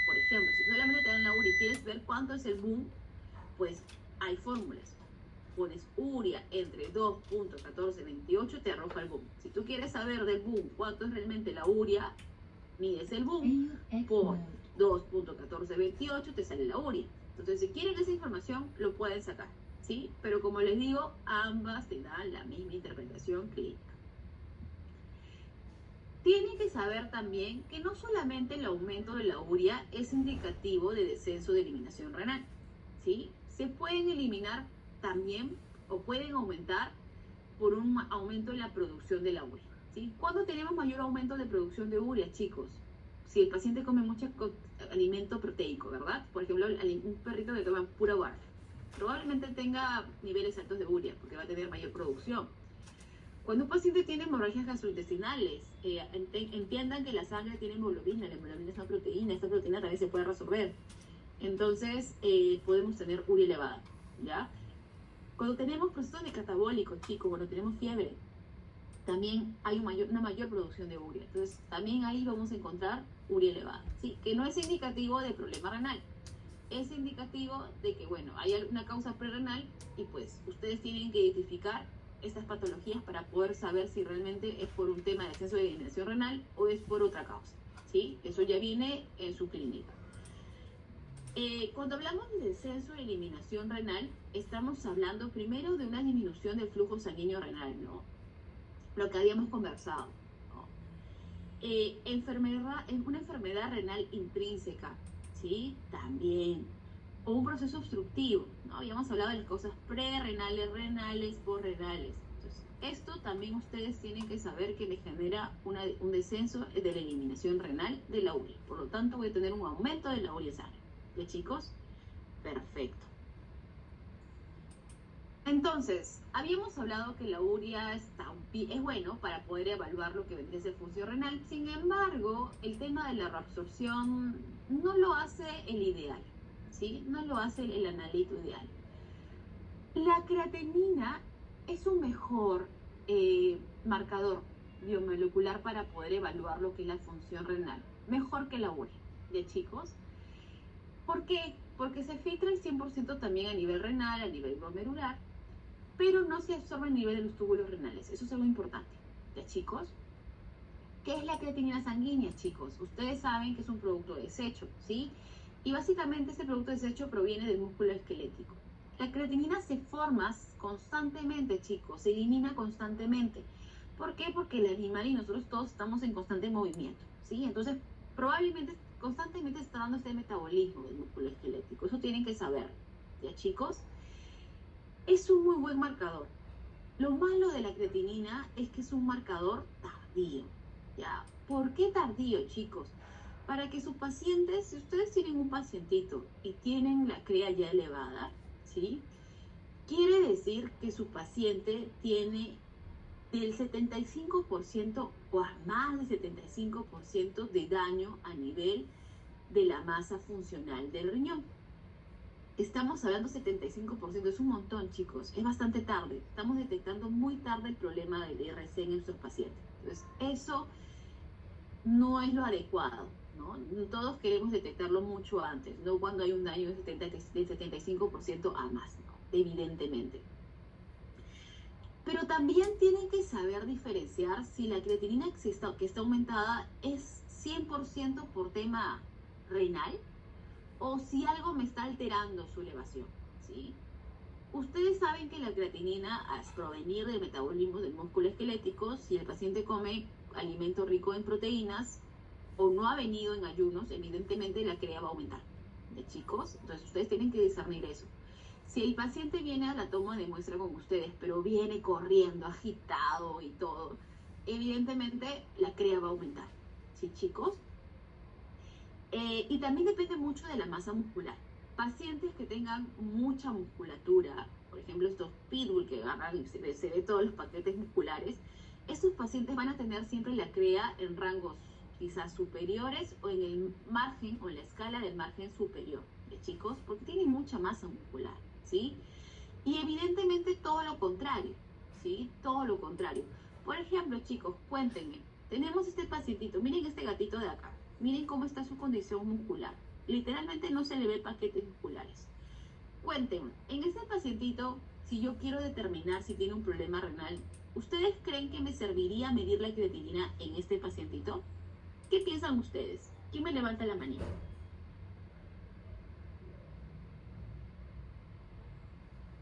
por ejemplo, si solamente te dan la urea y quieres ver cuánto es el boom, pues hay fórmulas. Pones urea entre 2.1428, te arroja el boom. Si tú quieres saber del boom cuánto es realmente la urea, mides el boom por 2.1428, te sale la urea. Entonces, si quieren esa información, lo pueden sacar, ¿sí? Pero como les digo, ambas te dan la misma interpretación clínica. Tienen que saber también que no solamente el aumento de la urea es indicativo de descenso de eliminación renal, ¿sí? Se pueden eliminar también o pueden aumentar por un aumento en la producción de la urea, ¿sí? ¿Cuándo tenemos mayor aumento de producción de urea, chicos? Si el paciente come mucho alimento proteico, ¿verdad? Por ejemplo, un perrito que toma pura barf, probablemente tenga niveles altos de urea porque va a tener mayor producción. Cuando un paciente tiene hemorragias gastrointestinales, entiendan que la sangre tiene hemoglobina, la hemoglobina es una proteína, esta proteína también se puede resolver. Entonces, podemos tener urea elevada, ¿ya? Cuando tenemos procesos de catabólicos, chicos, cuando tenemos fiebre, también hay una mayor producción de urea. Entonces, también ahí vamos a encontrar urea elevada, ¿sí? Que no es indicativo de problema renal. Es indicativo de que, bueno, hay una causa prerrenal y pues ustedes tienen que identificar estas patologías para poder saber si realmente es por un tema de exceso de eliminación renal o es por otra causa, ¿sí? Eso ya viene en su clínica. Cuando hablamos de descenso de eliminación renal, estamos hablando primero de una disminución del flujo sanguíneo renal, ¿no? Lo que habíamos conversado, ¿no? Una enfermedad renal intrínseca, ¿sí? También. O un proceso obstructivo, ¿no? Habíamos hablado de las cosas prerrenales, renales, posrenales. Entonces, esto también ustedes tienen que saber que les genera un descenso de la eliminación renal de la urea. Por lo tanto, voy a tener un aumento de la urea en sangre. ¿Ya, chicos? Perfecto. Entonces, habíamos hablado que la urea es bueno para poder evaluar lo que vendría a ser función renal. Sin embargo, el tema de la reabsorción no lo hace el ideal, ¿sí? No lo hace el analito ideal. La creatinina es un mejor marcador biomolecular para poder evaluar lo que es la función renal. Mejor que la urea, ¿de chicos? ¿Por qué? Porque se filtra el 100% también a nivel renal, a nivel glomerular, pero no se absorbe a nivel de los túbulos renales. Eso es algo importante. ¿Ya, chicos? ¿Qué es la creatinina sanguínea, chicos? Ustedes saben que es un producto de desecho, ¿sí? Y básicamente este producto de desecho proviene del músculo esquelético. La creatinina se forma constantemente, chicos, se elimina constantemente. ¿Por qué? Porque el animal y nosotros todos estamos en constante movimiento, ¿sí? Entonces, probablemente constantemente está dando este metabolismo del músculo esquelético. Eso tienen que saber, ¿ya, chicos? Es un muy buen marcador. Lo malo de la creatinina es que es un marcador tardío, ¿ya? ¿Por qué tardío, chicos? Para que sus pacientes, si ustedes tienen un pacientito y tienen la CREA ya elevada, ¿sí? Quiere decir que su paciente tiene del 75% o a más del 75% de daño a nivel de la masa funcional del riñón. Estamos hablando 75%, es un montón, chicos, es bastante tarde. Estamos detectando muy tarde el problema del IRC en nuestros pacientes. Entonces, eso no es lo adecuado, ¿no? Todos queremos detectarlo mucho antes, no cuando hay un daño del 75% a más, ¿no? Evidentemente. Pero también tienen que saber diferenciar si la creatinina que está aumentada es 100% por tema renal o si algo me está alterando su elevación, ¿sí? Ustedes saben que la creatinina, al provenir del metabolismo del músculo esquelético, si el paciente come alimento rico en proteínas o no ha venido en ayunos, evidentemente la CREA va a aumentar, ¿de chicos? Entonces ustedes tienen que discernir eso. Si el paciente viene a la toma de muestra con ustedes, pero viene corriendo, agitado y todo, evidentemente la CREA va a aumentar, ¿sí, chicos? Y también depende mucho de la masa muscular. Pacientes que tengan mucha musculatura, por ejemplo estos pitbull que agarran y se ve todos los paquetes musculares, estos pacientes van a tener siempre la CREA en rangos quizás superiores o en el margen o en la escala del margen superior, ¿de chicos? Porque tienen mucha masa muscular, ¿sí? Y evidentemente todo lo contrario, ¿sí? Todo lo contrario. Por ejemplo, chicos, cuéntenme, tenemos este pacientito, miren este gatito de acá. Miren cómo está su condición muscular. Literalmente no se le ve paquetes musculares. Cuéntenme, en este pacientito, si yo quiero determinar si tiene un problema renal, ¿ustedes creen que me serviría medir la creatinina en este pacientito? ¿Qué piensan ustedes? ¿Quién me levanta la manita?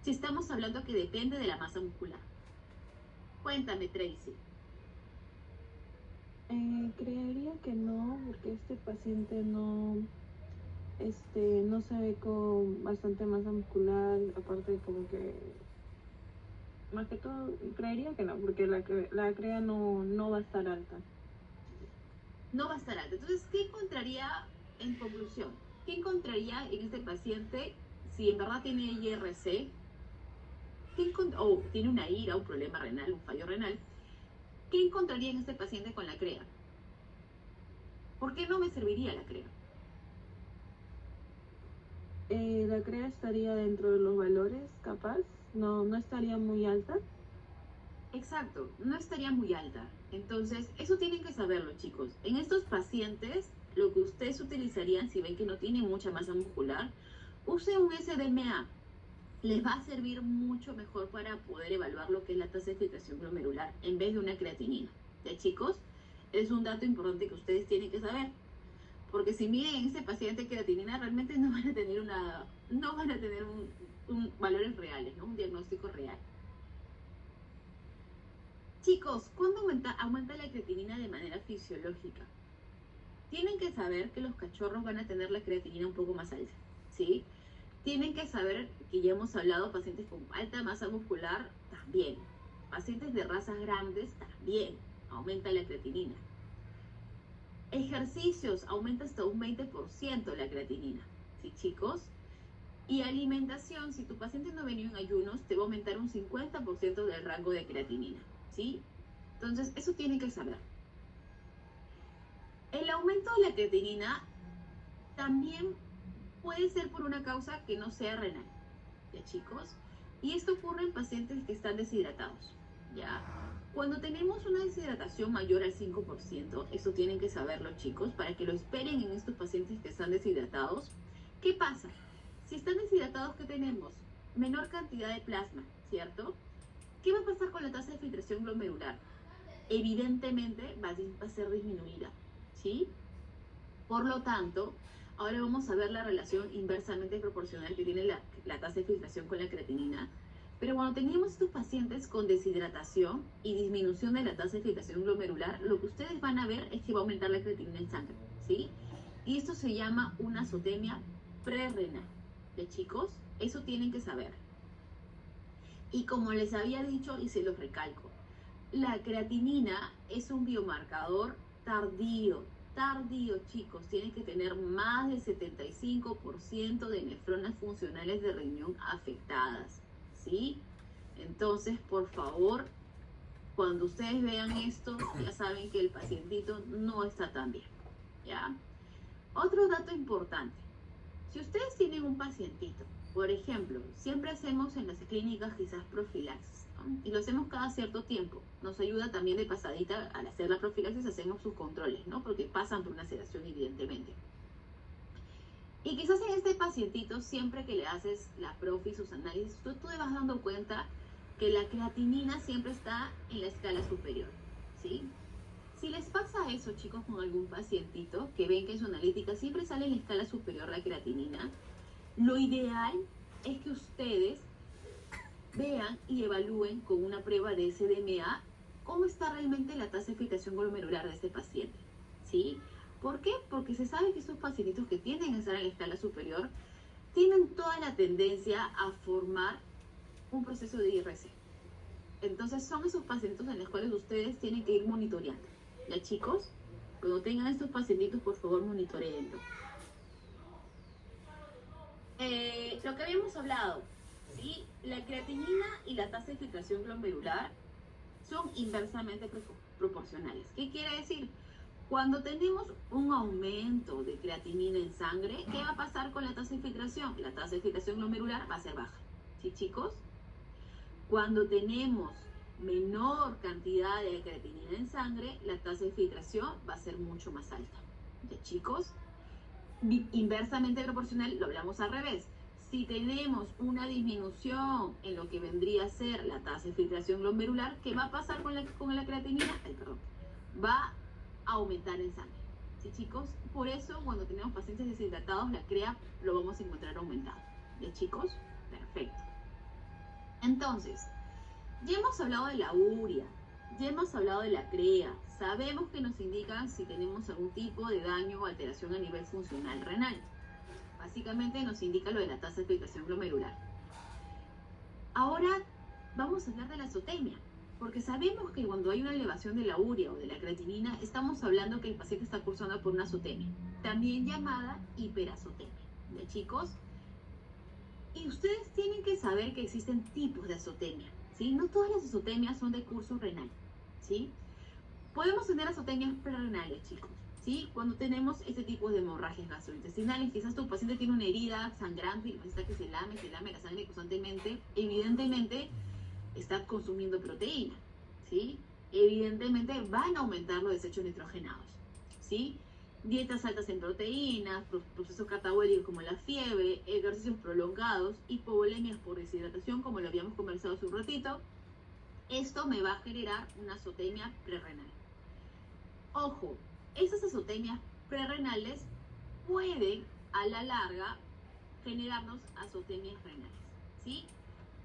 Si estamos hablando que depende de la masa muscular. Cuéntame, Tracy. Creería que no, porque este paciente no se ve con bastante masa muscular, aparte como que, más que todo, creería que no, porque la CREA no va a estar alta. No va a estar alta. Entonces, ¿qué encontraría en conclusión? ¿Qué encontraría en este paciente si en verdad tiene IRC o tiene una IRA, un problema renal, un fallo renal? ¿Qué encontraría en este paciente con la CREA? ¿Por qué no me serviría la CREA? La CREA estaría dentro de los valores, capaz, no estaría muy alta. Exacto, no estaría muy alta. Entonces, eso tienen que saberlo, chicos. En estos pacientes, lo que ustedes utilizarían, si ven que no tienen mucha masa muscular, use un SDMA. Les va a servir mucho mejor para poder evaluar lo que es la tasa de filtración glomerular en vez de una creatinina. ¿Ya, chicos? Es un dato importante que ustedes tienen que saber. Porque si miden en ese paciente creatinina, realmente no van a tener valores reales, ¿no? Un diagnóstico real. Chicos, ¿cuándo aumenta la creatinina de manera fisiológica? Tienen que saber que los cachorros van a tener la creatinina un poco más alta, ¿sí? Tienen que saber que ya hemos hablado, pacientes con alta masa muscular también. Pacientes de razas grandes también aumenta la creatinina. Ejercicios aumenta hasta un 20% la creatinina, ¿sí, chicos? Y alimentación, si tu paciente no venía en ayunos, te va a aumentar un 50% del rango de creatinina, ¿sí? Entonces, eso tienen que saber. El aumento de la creatinina también puede ser por una causa que no sea renal, ¿ya, chicos? Y esto ocurre en pacientes que están deshidratados, ¿ya? Cuando tenemos una deshidratación mayor al 5%, eso tienen que saberlo, chicos, para que lo esperen en estos pacientes que están deshidratados. ¿Qué pasa? Si están deshidratados, ¿qué tenemos? Menor cantidad de plasma, ¿cierto? ¿Qué va a pasar con la tasa de filtración glomerular? Evidentemente va a ser disminuida, ¿sí? Por lo tanto, ahora vamos a ver la relación inversamente proporcional que tiene la tasa de filtración con la creatinina. Pero cuando teníamos estos pacientes con deshidratación y disminución de la tasa de filtración glomerular, lo que ustedes van a ver es que va a aumentar la creatinina en sangre, ¿sí? Y esto se llama una azotemia prerrenal. ¿De, chicos? Eso tienen que saber. Y como les había dicho y se los recalco, la creatinina es un biomarcador tardío, chicos. Tiene que tener más del 75% de nefronas funcionales de riñón afectadas, ¿sí? Entonces, por favor, cuando ustedes vean esto, ya saben que el pacientito no está tan bien, ¿ya? Otro dato importante. Si ustedes tienen un pacientito, por ejemplo, siempre hacemos en las clínicas quizás profilaxis, ¿no? Y lo hacemos cada cierto tiempo. Nos ayuda también de pasadita al hacer la profilaxis, hacemos sus controles, ¿no? Porque pasan por una sedación evidentemente. Y quizás en este pacientito, siempre que le haces la profi, sus análisis, tú te vas dando cuenta que la creatinina siempre está en la escala superior, ¿sí? Si les pasa eso, chicos, con algún pacientito que ven que en su analítica siempre sale en la escala superior la creatinina, lo ideal es que ustedes vean y evalúen con una prueba de SDMA cómo está realmente la tasa de filtración glomerular de este paciente, ¿sí? ¿Por qué? Porque se sabe que estos pacientitos que tienden a estar en la escala superior tienen toda la tendencia a formar un proceso de IRC. Entonces son esos pacientes en los cuales ustedes tienen que ir monitoreando. ¿Ya, chicos? Cuando tengan estos pacientitos, por favor, monitoreenlo. Lo que habíamos hablado, ¿sí? La creatinina y la tasa de filtración glomerular son inversamente proporcionales. ¿Qué quiere decir? Cuando tenemos un aumento de creatinina en sangre, ¿qué va a pasar con la tasa de filtración? La tasa de filtración glomerular va a ser baja. ¿Sí, chicos? Cuando tenemos menor cantidad de creatinina en sangre, la tasa de filtración va a ser mucho más alta. ¿Ya, chicos? Inversamente proporcional, lo hablamos al revés. Si tenemos una disminución en lo que vendría a ser la tasa de filtración glomerular, ¿qué va a pasar con la creatinina? Va a aumentar en sangre. ¿Sí, chicos? Por eso, cuando tenemos pacientes deshidratados, la CREA lo vamos a encontrar aumentado. ¿Ya, chicos? Perfecto. Entonces, ya hemos hablado de la urea, ya hemos hablado de la CREA. Sabemos que nos indican si tenemos algún tipo de daño o alteración a nivel funcional renal. Básicamente nos indica lo de la tasa de filtración glomerular. Ahora vamos a hablar de la azotemia, porque sabemos que cuando hay una elevación de la urea o de la creatinina, estamos hablando que el paciente está cursando por una azotemia, también llamada hiperazotemia. ¿Ya, chicos? Y ustedes tienen que saber que existen tipos de azotemia, ¿sí? No todas las azotemias son de curso renal, ¿sí? Podemos tener azotemias prerrenales, chicos. ¿sí? Cuando tenemos este tipo de hemorragias gastrointestinales, quizás tu paciente tiene una herida sangrante y necesita que se lame la sangre constantemente, evidentemente está consumiendo proteína, ¿sí? Evidentemente van a aumentar los desechos nitrogenados, ¿sí? Dietas altas en proteínas, procesos catabólicos como la fiebre, ejercicios prolongados, hipovolemias por deshidratación, como lo habíamos conversado hace un ratito, esto me va a generar una azotemia prerrenal. Ojo, esas azotemias prerrenales pueden a la larga generarnos azotemias renales, ¿sí?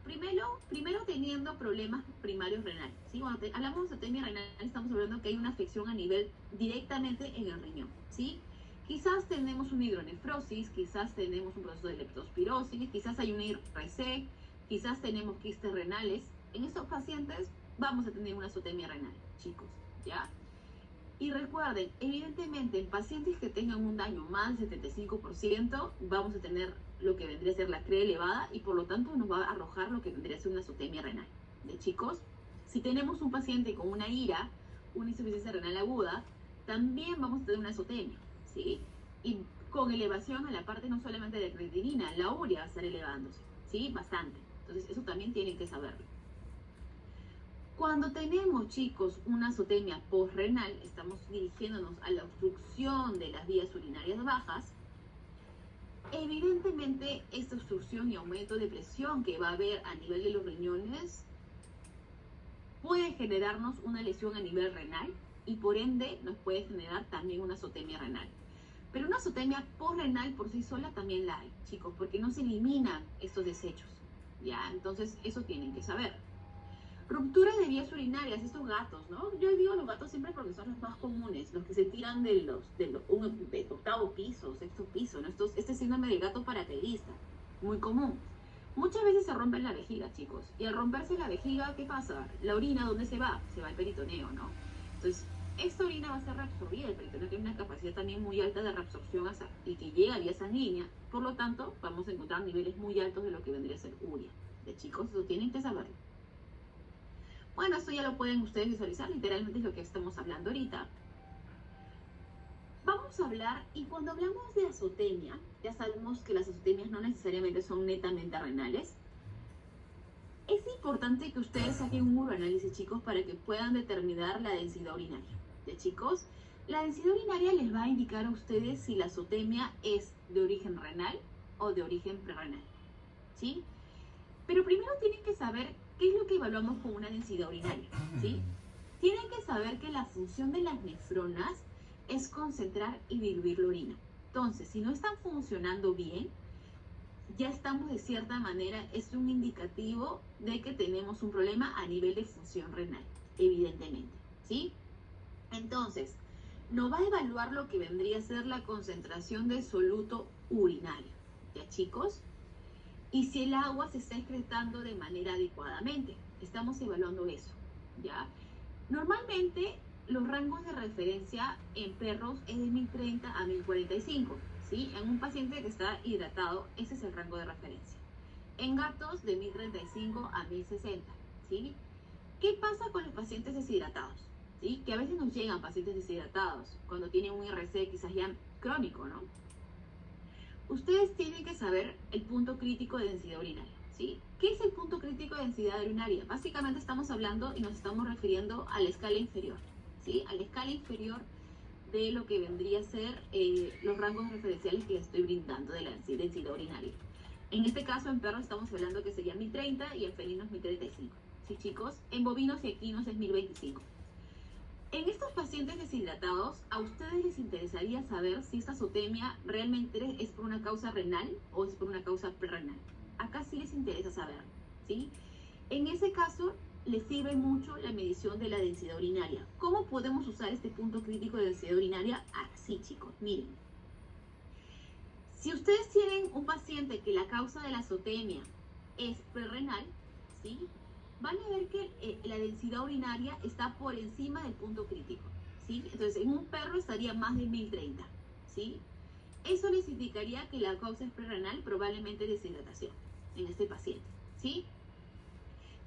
Primero teniendo problemas primarios renales, ¿sí? Cuando hablamos de azotemia renal, estamos hablando que hay una afección a nivel directamente en el riñón, ¿sí? Quizás tenemos una hidronefrosis, quizás tenemos un proceso de leptospirosis, quizás hay una IRC, quizás tenemos quistes renales. En estos pacientes vamos a tener una azotemia renal, chicos, ¿ya? Y recuerden, evidentemente en pacientes que tengan un daño más del 75%, vamos a tener lo que vendría a ser la CRE elevada y por lo tanto nos va a arrojar lo que vendría a ser una azotemia renal. ¿De chicos? Si tenemos un paciente con una IRA, una insuficiencia renal aguda, también vamos a tener una azotemia, ¿sí? Y con elevación a la parte no solamente de creatinina, la urea va a estar elevándose, ¿sí? Bastante. Entonces eso también tienen que saberlo. Cuando tenemos, chicos, una azotemia posrenal, estamos dirigiéndonos a la obstrucción de las vías urinarias bajas. Evidentemente, esta obstrucción y aumento de presión que va a haber a nivel de los riñones puede generarnos una lesión a nivel renal y por ende nos puede generar también una azotemia renal. Pero una azotemia posrenal por sí sola también la hay, chicos, porque no se eliminan estos desechos, ¿ya? Entonces, eso tienen que saber. Ruptura de vías urinarias, estos gatos, ¿no? Yo digo los gatos siempre porque son los más comunes, los que se tiran de octavo piso, sexto piso, ¿no? Este síndrome del gato paracaidista, muy común. Muchas veces se rompe la vejiga, chicos, y al romperse la vejiga, ¿qué pasa? La orina, ¿dónde se va? Se va al peritoneo, ¿no? Entonces, esta orina va a ser reabsorbida, el peritoneo tiene una capacidad también muy alta de reabsorción y que llega a vía sanguínea, por lo tanto, vamos a encontrar niveles muy altos de lo que vendría a ser urea. De chicos, eso tienen que saberlo. Bueno, esto ya lo pueden ustedes visualizar, literalmente es lo que estamos hablando ahorita. Vamos a hablar, y cuando hablamos de azotemia, ya sabemos que las azotemias no necesariamente son netamente renales. Es importante que ustedes saquen un uroanálisis, chicos, para que puedan determinar la densidad urinaria. ¿De chicos? La densidad urinaria les va a indicar a ustedes si la azotemia es de origen renal o de origen prerrenal, ¿sí? Pero primero tienen que saber qué es lo que evaluamos con una densidad urinaria, ¿sí? Tienen que saber que la función de las nefronas es concentrar y diluir la orina. Entonces, si no están funcionando bien, ya estamos de cierta manera, es un indicativo de que tenemos un problema a nivel de función renal, evidentemente, ¿sí? Entonces, nos va a evaluar lo que vendría a ser la concentración de soluto urinario, ¿ya, chicos? Y si el agua se está excretando de manera adecuadamente. Estamos evaluando eso, ¿ya? Normalmente, los rangos de referencia en perros es de 1030 a 1045, ¿sí? En un paciente que está hidratado, ese es el rango de referencia. En gatos, de 1035 a 1060, ¿sí? ¿Qué pasa con los pacientes deshidratados? ¿Sí? Que a veces nos llegan pacientes deshidratados cuando tienen un IRC quizás ya crónico, ¿no? Ustedes tienen que saber el punto crítico de densidad urinaria, ¿sí? ¿Qué es el punto crítico de densidad urinaria? Básicamente estamos hablando y nos estamos refiriendo a la escala inferior, ¿sí? A la escala inferior de lo que vendría a ser los rangos referenciales que les estoy brindando de la densidad urinaria. En este caso, en perros estamos hablando que sería 1030 y en felinos 1035, ¿sí, chicos? En bovinos y equinos es 1025. En estos pacientes deshidratados, ¿a ustedes les interesaría saber si esta azotemia realmente es por una causa renal o es por una causa prerrenal? Acá sí les interesa saber, ¿sí? En ese caso, les sirve mucho la medición de la densidad urinaria. ¿Cómo podemos usar este punto crítico de densidad urinaria? Así, chicos, miren. Si ustedes tienen un paciente que la causa de la azotemia es prerrenal, ¿sí? Van a ver que la densidad urinaria está por encima del punto crítico, ¿sí? Entonces, en un perro estaría más de 1030, ¿sí? Eso les indicaría que la causa es prerrenal, probablemente deshidratación en este paciente, ¿sí?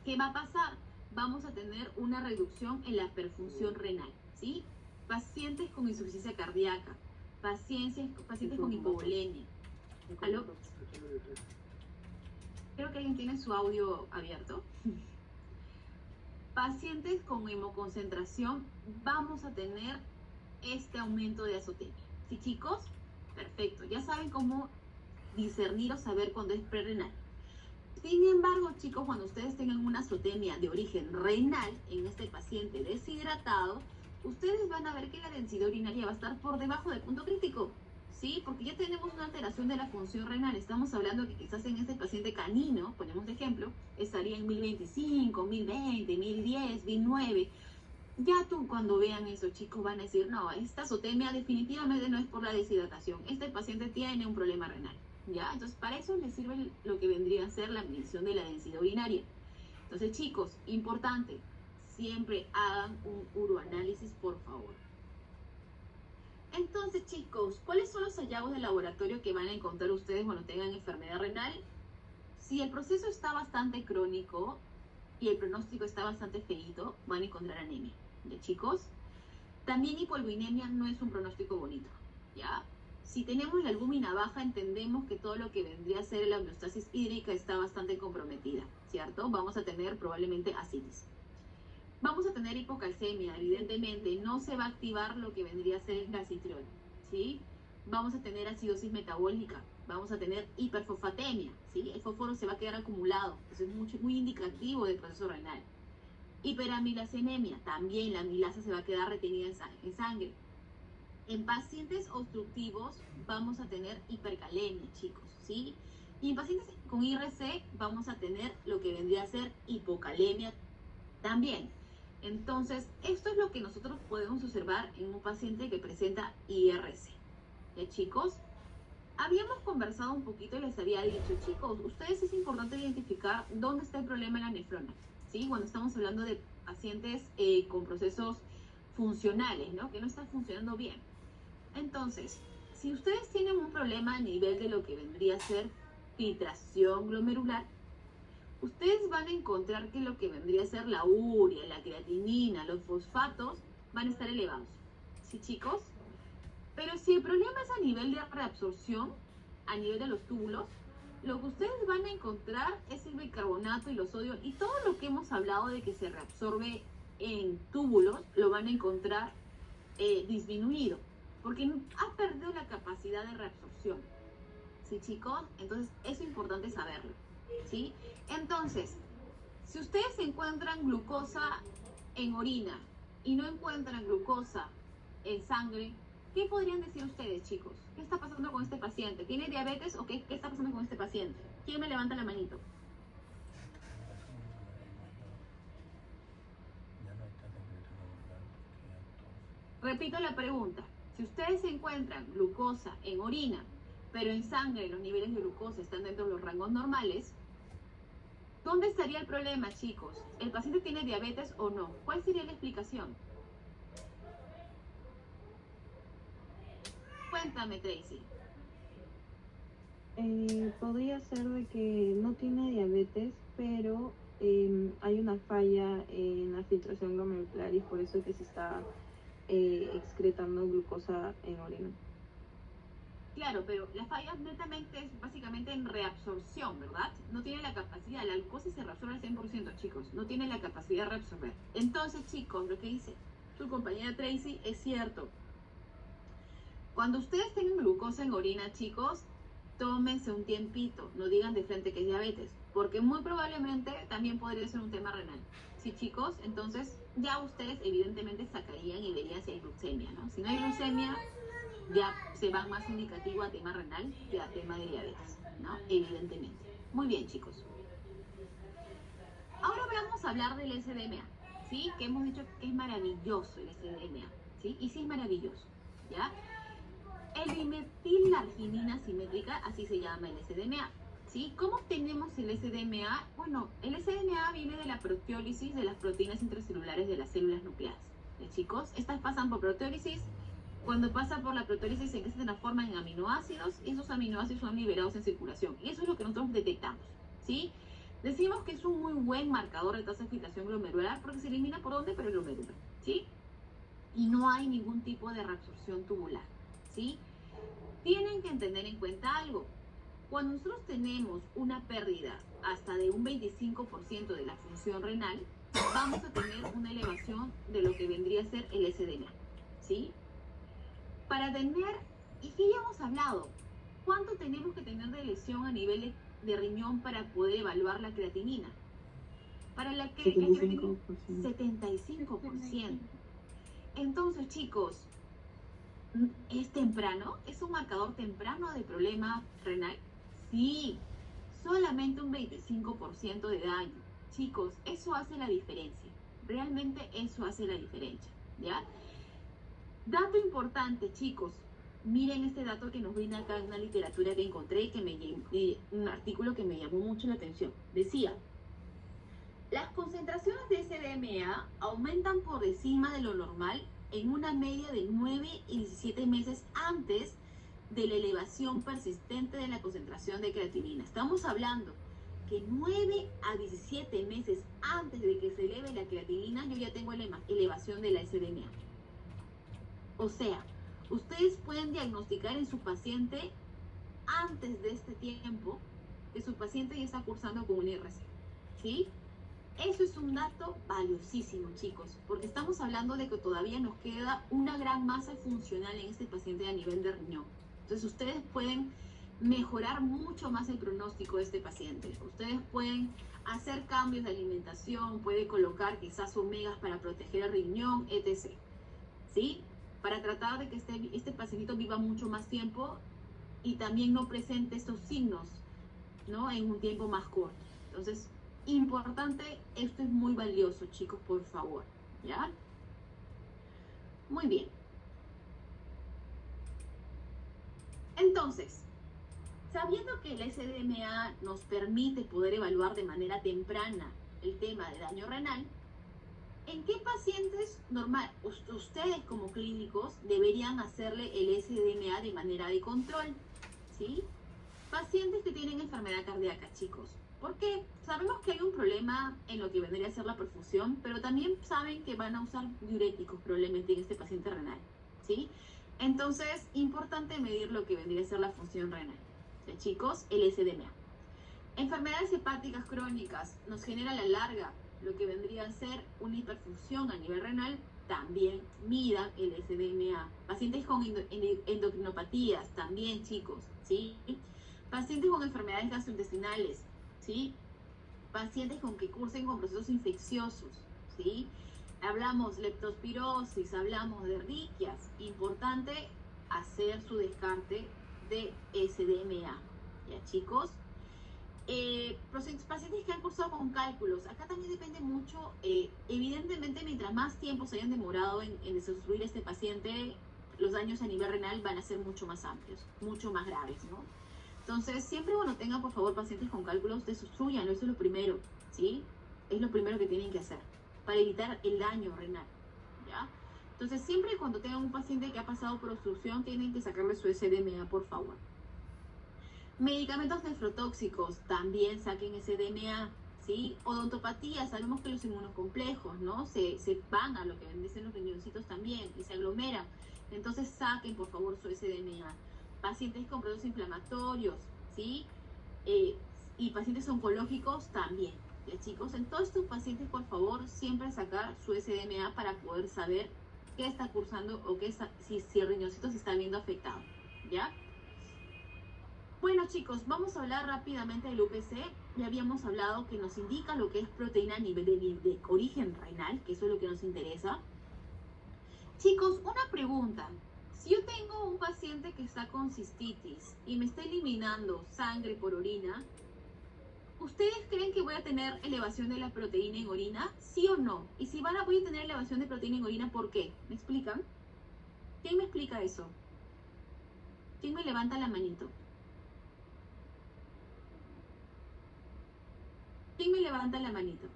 ¿Qué va a pasar? Vamos a tener una reducción en la perfunción renal, ¿sí? pacientes con insuficiencia cardíaca, pacientes con hipovolemia. ¿Aló? Creo que alguien tiene su audio abierto. Pacientes con hemoconcentración, vamos a tener este aumento de azotemia. ¿Sí, chicos? Perfecto. Ya saben cómo discernir o saber cuándo es prerrenal. Sin embargo, chicos, cuando ustedes tengan una azotemia de origen renal en este paciente deshidratado, ustedes van a ver que la densidad urinaria va a estar por debajo del punto crítico. ¿Sí? Porque ya tenemos una alteración de la función renal. Estamos hablando que quizás en este paciente canino, ponemos de ejemplo, estaría en 1025, 1020, 1010, 1009. Ya tú cuando vean eso, chicos, van a decir, no, esta azotemia definitivamente no es por la deshidratación. Este paciente tiene un problema renal. ¿Ya? Entonces, para eso les sirve lo que vendría a ser la medición de la densidad urinaria. Entonces, chicos, importante, siempre hagan un uroanálisis, por favor. Entonces, chicos, ¿cuáles son los hallazgos de laboratorio que van a encontrar ustedes cuando tengan enfermedad renal? Si el proceso está bastante crónico y el pronóstico está bastante feíto, van a encontrar anemia. ¿Ya, chicos? También hipolvinemia no es un pronóstico bonito, ¿ya? Si tenemos la albúmina baja, entendemos que todo lo que vendría a ser la homeostasis hídrica está bastante comprometida, ¿cierto? Vamos a tener probablemente ascitis. Vamos a tener hipocalcemia, evidentemente, no se va a activar lo que vendría a ser el calcitriol, ¿sí? Vamos a tener acidosis metabólica, vamos a tener hiperfosfatemia, ¿sí? El fósforo se va a quedar acumulado, eso es muy indicativo del proceso renal. Hiperamilasemia, también la amilasa se va a quedar retenida en sangre. En pacientes obstructivos vamos a tener hipercalemia, chicos, ¿sí? Y en pacientes con IRC vamos a tener lo que vendría a ser hipocalemia también. Entonces, esto es lo que nosotros podemos observar en un paciente que presenta IRC. ¿Ya, chicos? Habíamos conversado un poquito y les había dicho, chicos, ustedes es importante identificar dónde está el problema en la nefrona, ¿sí? Cuando estamos hablando de pacientes con procesos funcionales, ¿no? Que no están funcionando bien. Entonces, si ustedes tienen un problema a nivel de lo que vendría a ser filtración glomerular, ustedes van a encontrar que lo que vendría a ser la urea, la creatinina, los fosfatos van a estar elevados. ¿Sí, chicos? Pero si el problema es a nivel de reabsorción, a nivel de los túbulos, lo que ustedes van a encontrar es el bicarbonato y los sodios y todo lo que hemos hablado de que se reabsorbe en túbulos, lo van a encontrar disminuido, porque ha perdido la capacidad de reabsorción. ¿Sí, chicos? Entonces, es importante saberlo. ¿Sí? Entonces, si ustedes encuentran glucosa en orina y no encuentran glucosa en sangre, ¿qué podrían decir ustedes, chicos? ¿Qué está pasando con este paciente? ¿Tiene diabetes o qué está pasando con este paciente? ¿Quién me levanta la manito? Repito la pregunta. Si ustedes encuentran glucosa en orina, pero en sangre los niveles de glucosa están dentro de los rangos normales, ¿dónde estaría el problema, chicos? ¿El paciente tiene diabetes o no? ¿Cuál sería la explicación? Cuéntame, Tracy. Podría ser de que no tiene diabetes, pero hay una falla en la filtración glomerular y por eso que se está excretando glucosa en orina. Claro, pero la falla netamente es básicamente en reabsorción, ¿verdad? No tiene la capacidad, la glucosa se reabsorbe al 100%, chicos, no tiene la capacidad de reabsorber. Entonces, chicos, lo que dice su compañera Tracy es cierto. Cuando ustedes tengan glucosa en orina, chicos, tómense un tiempito, no digan de frente que es diabetes, porque muy probablemente también podría ser un tema renal. ¿Sí, chicos? Entonces, ya ustedes evidentemente sacarían y verían si hay glucemia, ¿no? Si no hay glucemia, ya se va más indicativo a tema renal que a tema de diabetes, ¿no? Evidentemente. Muy bien, chicos. Ahora vamos a hablar del SDMA, ¿sí? Que hemos dicho que es maravilloso el SDMA, ¿sí? Y sí es maravilloso, ¿ya? El dimetilarginina simétrica, así se llama el SDMA, ¿sí? ¿Cómo tenemos el SDMA? Bueno, el SDMA viene de la proteólisis de las proteínas intracelulares de las células nucleares, ¿ya, chicos? Estas pasan por proteólisis. Cuando pasa por la proteólisis se transforman en aminoácidos y esos aminoácidos son liberados en circulación. Y eso es lo que nosotros detectamos, ¿sí? Decimos que es un muy buen marcador de tasa de filtración glomerular porque se elimina por dónde, por el glomérulo, ¿sí? y no hay ningún tipo de reabsorción tubular, ¿sí? Tienen que tener en cuenta algo. Cuando nosotros tenemos una pérdida hasta de un 25% de la función renal, vamos a tener una elevación de lo que vendría a ser el SDMA, ¿sí? Para tener, y que ya hemos hablado, ¿cuánto tenemos que tener de lesión a nivel de riñón para poder evaluar la creatinina? Para la creatinina, 75%. Entonces, chicos, ¿es temprano? ¿Es un marcador temprano de problema renal? Sí, solamente un 25% de daño. Chicos, eso hace la diferencia. Realmente eso hace la diferencia, ¿ya? Dato importante, chicos. Miren este dato que nos brinda acá en una literatura que encontré, un artículo que me llamó mucho la atención. Decía, las concentraciones de SDMA aumentan por encima de lo normal en una media de 9 y 17 meses antes de la elevación persistente de la concentración de creatinina. Estamos hablando que 9 a 17 meses antes de que se eleve la creatinina, yo ya tengo elevación de la SDMA. O sea, ustedes pueden diagnosticar en su paciente antes de este tiempo que su paciente ya está cursando con un IRC, ¿sí? Eso es un dato valiosísimo, chicos, porque estamos hablando de que todavía nos queda una gran masa funcional en este paciente a nivel de riñón. Entonces, ustedes pueden mejorar mucho más el pronóstico de este paciente. Ustedes pueden hacer cambios de alimentación, pueden colocar quizás omegas para proteger el riñón, etc. ¿Sí? Para tratar de que este pacientito viva mucho más tiempo y también no presente estos signos, ¿no? En un tiempo más corto. Entonces, importante, esto es muy valioso, chicos, por favor, ¿ya? Muy bien. Entonces, sabiendo que el SDMA nos permite poder evaluar de manera temprana el tema de daño renal, ¿en qué pacientes ustedes como clínicos deberían hacerle el SDMA de manera de control? ¿Sí? Pacientes que tienen enfermedad cardíaca, chicos. ¿Por qué? Sabemos que hay un problema en lo que vendría a ser la perfusión, pero también saben que van a usar diuréticos probablemente en este paciente renal, ¿sí? Entonces, importante medir lo que vendría a ser la función renal. ¿Sí, chicos? El SDMA. Enfermedades hepáticas crónicas nos genera a la larga lo que vendría a ser una hiperfunción a nivel renal, también midan el SDMA. Pacientes con endocrinopatías, también, chicos, ¿sí? Pacientes con enfermedades gastrointestinales, ¿sí? Pacientes con que cursen con procesos infecciosos, ¿sí? Hablamos leptospirosis, hablamos de riquias. Importante hacer su descarte de SDMA, ¿ya, chicos? Pacientes que han cursado con cálculos, acá también depende mucho, evidentemente mientras más tiempo se hayan demorado en desobstruir este paciente, los daños a nivel renal van a ser mucho más amplios, mucho más graves, ¿no? Entonces, siempre cuando tengan, por favor, pacientes con cálculos, desobstruyanlo, eso es lo primero, ¿sí? Es lo primero que tienen que hacer, para evitar el daño renal, ¿ya? Entonces, siempre cuando tengan un paciente que ha pasado por obstrucción, tienen que sacarle su SDMA, por favor. Medicamentos nefrotóxicos, también saquen SDMA, ¿sí? Odontopatías, sabemos que los inmunocomplejos, ¿no? Se van a lo que vendicen los riñoncitos también y se aglomeran. Entonces, saquen, por favor, su SDMA. Pacientes con procesos inflamatorios, ¿sí? Y pacientes oncológicos también, ¿ya, chicos? En todos estos pacientes, por favor, siempre sacar su SDMA para poder saber qué está cursando o si el riñoncito se está viendo afectado, ¿ya? Bueno, chicos, vamos a hablar rápidamente del UPC. Ya habíamos hablado que nos indica lo que es proteína a nivel de origen renal, que eso es lo que nos interesa. Chicos, una pregunta. Si yo tengo un paciente que está con cistitis y me está eliminando sangre por orina, ¿ustedes creen que voy a tener elevación de la proteína en orina? ¿Sí o no? Y si voy a tener elevación de proteína en orina, ¿por qué? ¿Me explican? ¿Quién me explica eso? ¿Quién me levanta la manito? ¿Quién me levanta la manito?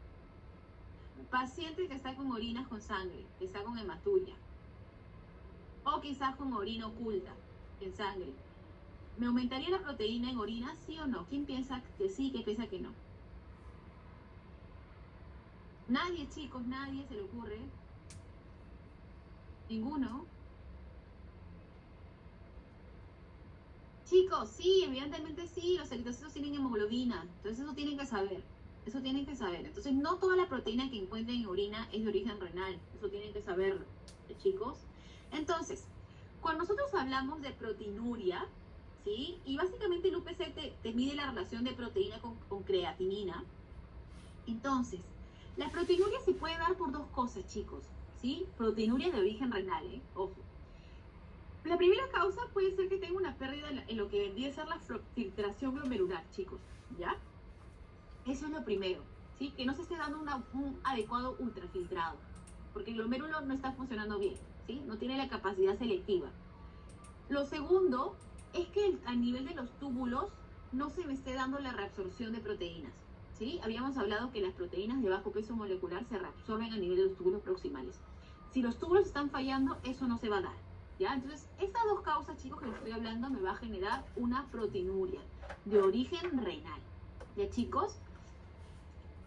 Paciente que está con orinas con sangre, que está con hematuria. O quizás con orina oculta en sangre. ¿Me aumentaría la proteína en orina, sí o no? ¿Quién piensa que sí, quién piensa que no? Nadie, chicos, nadie se le ocurre. ¿Ninguno? Chicos, sí, evidentemente sí, los eritrocitos tienen hemoglobina, entonces eso tienen que saber, eso tienen que saber. Entonces no toda la proteína que encuentren en orina es de origen renal, eso tienen que saberlo, chicos. Entonces, cuando nosotros hablamos de proteinuria, ¿sí? Y básicamente el UPC te mide la relación de proteína con creatinina. Entonces, la proteinuria se puede dar por dos cosas, chicos, ¿sí? Proteinuria de origen renal, ojo. La primera causa puede ser que tenga una pérdida en lo que vendría a ser la filtración glomerular, chicos, ¿ya? Eso es lo primero, ¿sí? Que no se esté dando un adecuado ultrafiltrado, porque el glomérulo no está funcionando bien, ¿sí? No tiene la capacidad selectiva. Lo segundo es que a nivel de los túbulos no se me esté dando la reabsorción de proteínas, ¿sí? Habíamos hablado que las proteínas de bajo peso molecular se reabsorben a nivel de los túbulos proximales. Si los túbulos están fallando, eso no se va a dar, ¿ya? Entonces, estas dos causas, chicos, que les estoy hablando, me va a generar una proteinuria de origen renal, ¿ya, chicos?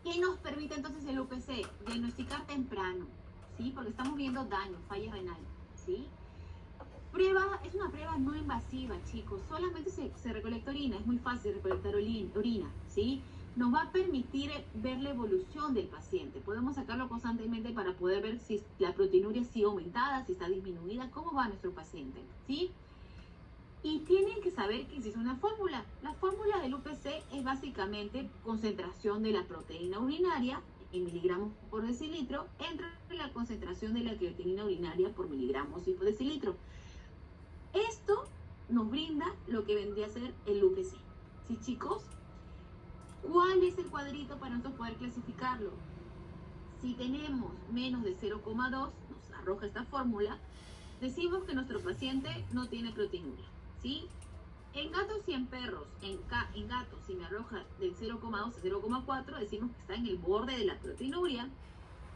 ¿Qué nos permite entonces el UPC? Diagnosticar temprano, ¿sí? Porque estamos viendo daño, falla renal, ¿sí? Es una prueba no invasiva, chicos. Solamente se recolecta orina. Es muy fácil recolectar orina, ¿sí? Nos va a permitir ver la evolución del paciente. Podemos sacarlo constantemente para poder ver si la proteinuria sigue aumentada, si está disminuida, cómo va nuestro paciente, ¿sí? Y tienen que saber que existe una fórmula. La fórmula del UPC es básicamente concentración de la proteína urinaria en miligramos por decilitro entre la concentración de la creatinina urinaria por miligramos por decilitro. Esto nos brinda lo que vendría a ser el UPC. ¿Sí, chicos? ¿Cuál es el cuadrito para nosotros poder clasificarlo? Si tenemos menos de 0,2, nos arroja esta fórmula, decimos que nuestro paciente no tiene proteinuria, ¿sí? En gatos y en perros, en gatos, si me arroja del 0,2 a 0,4, decimos que está en el borde de la proteinuria.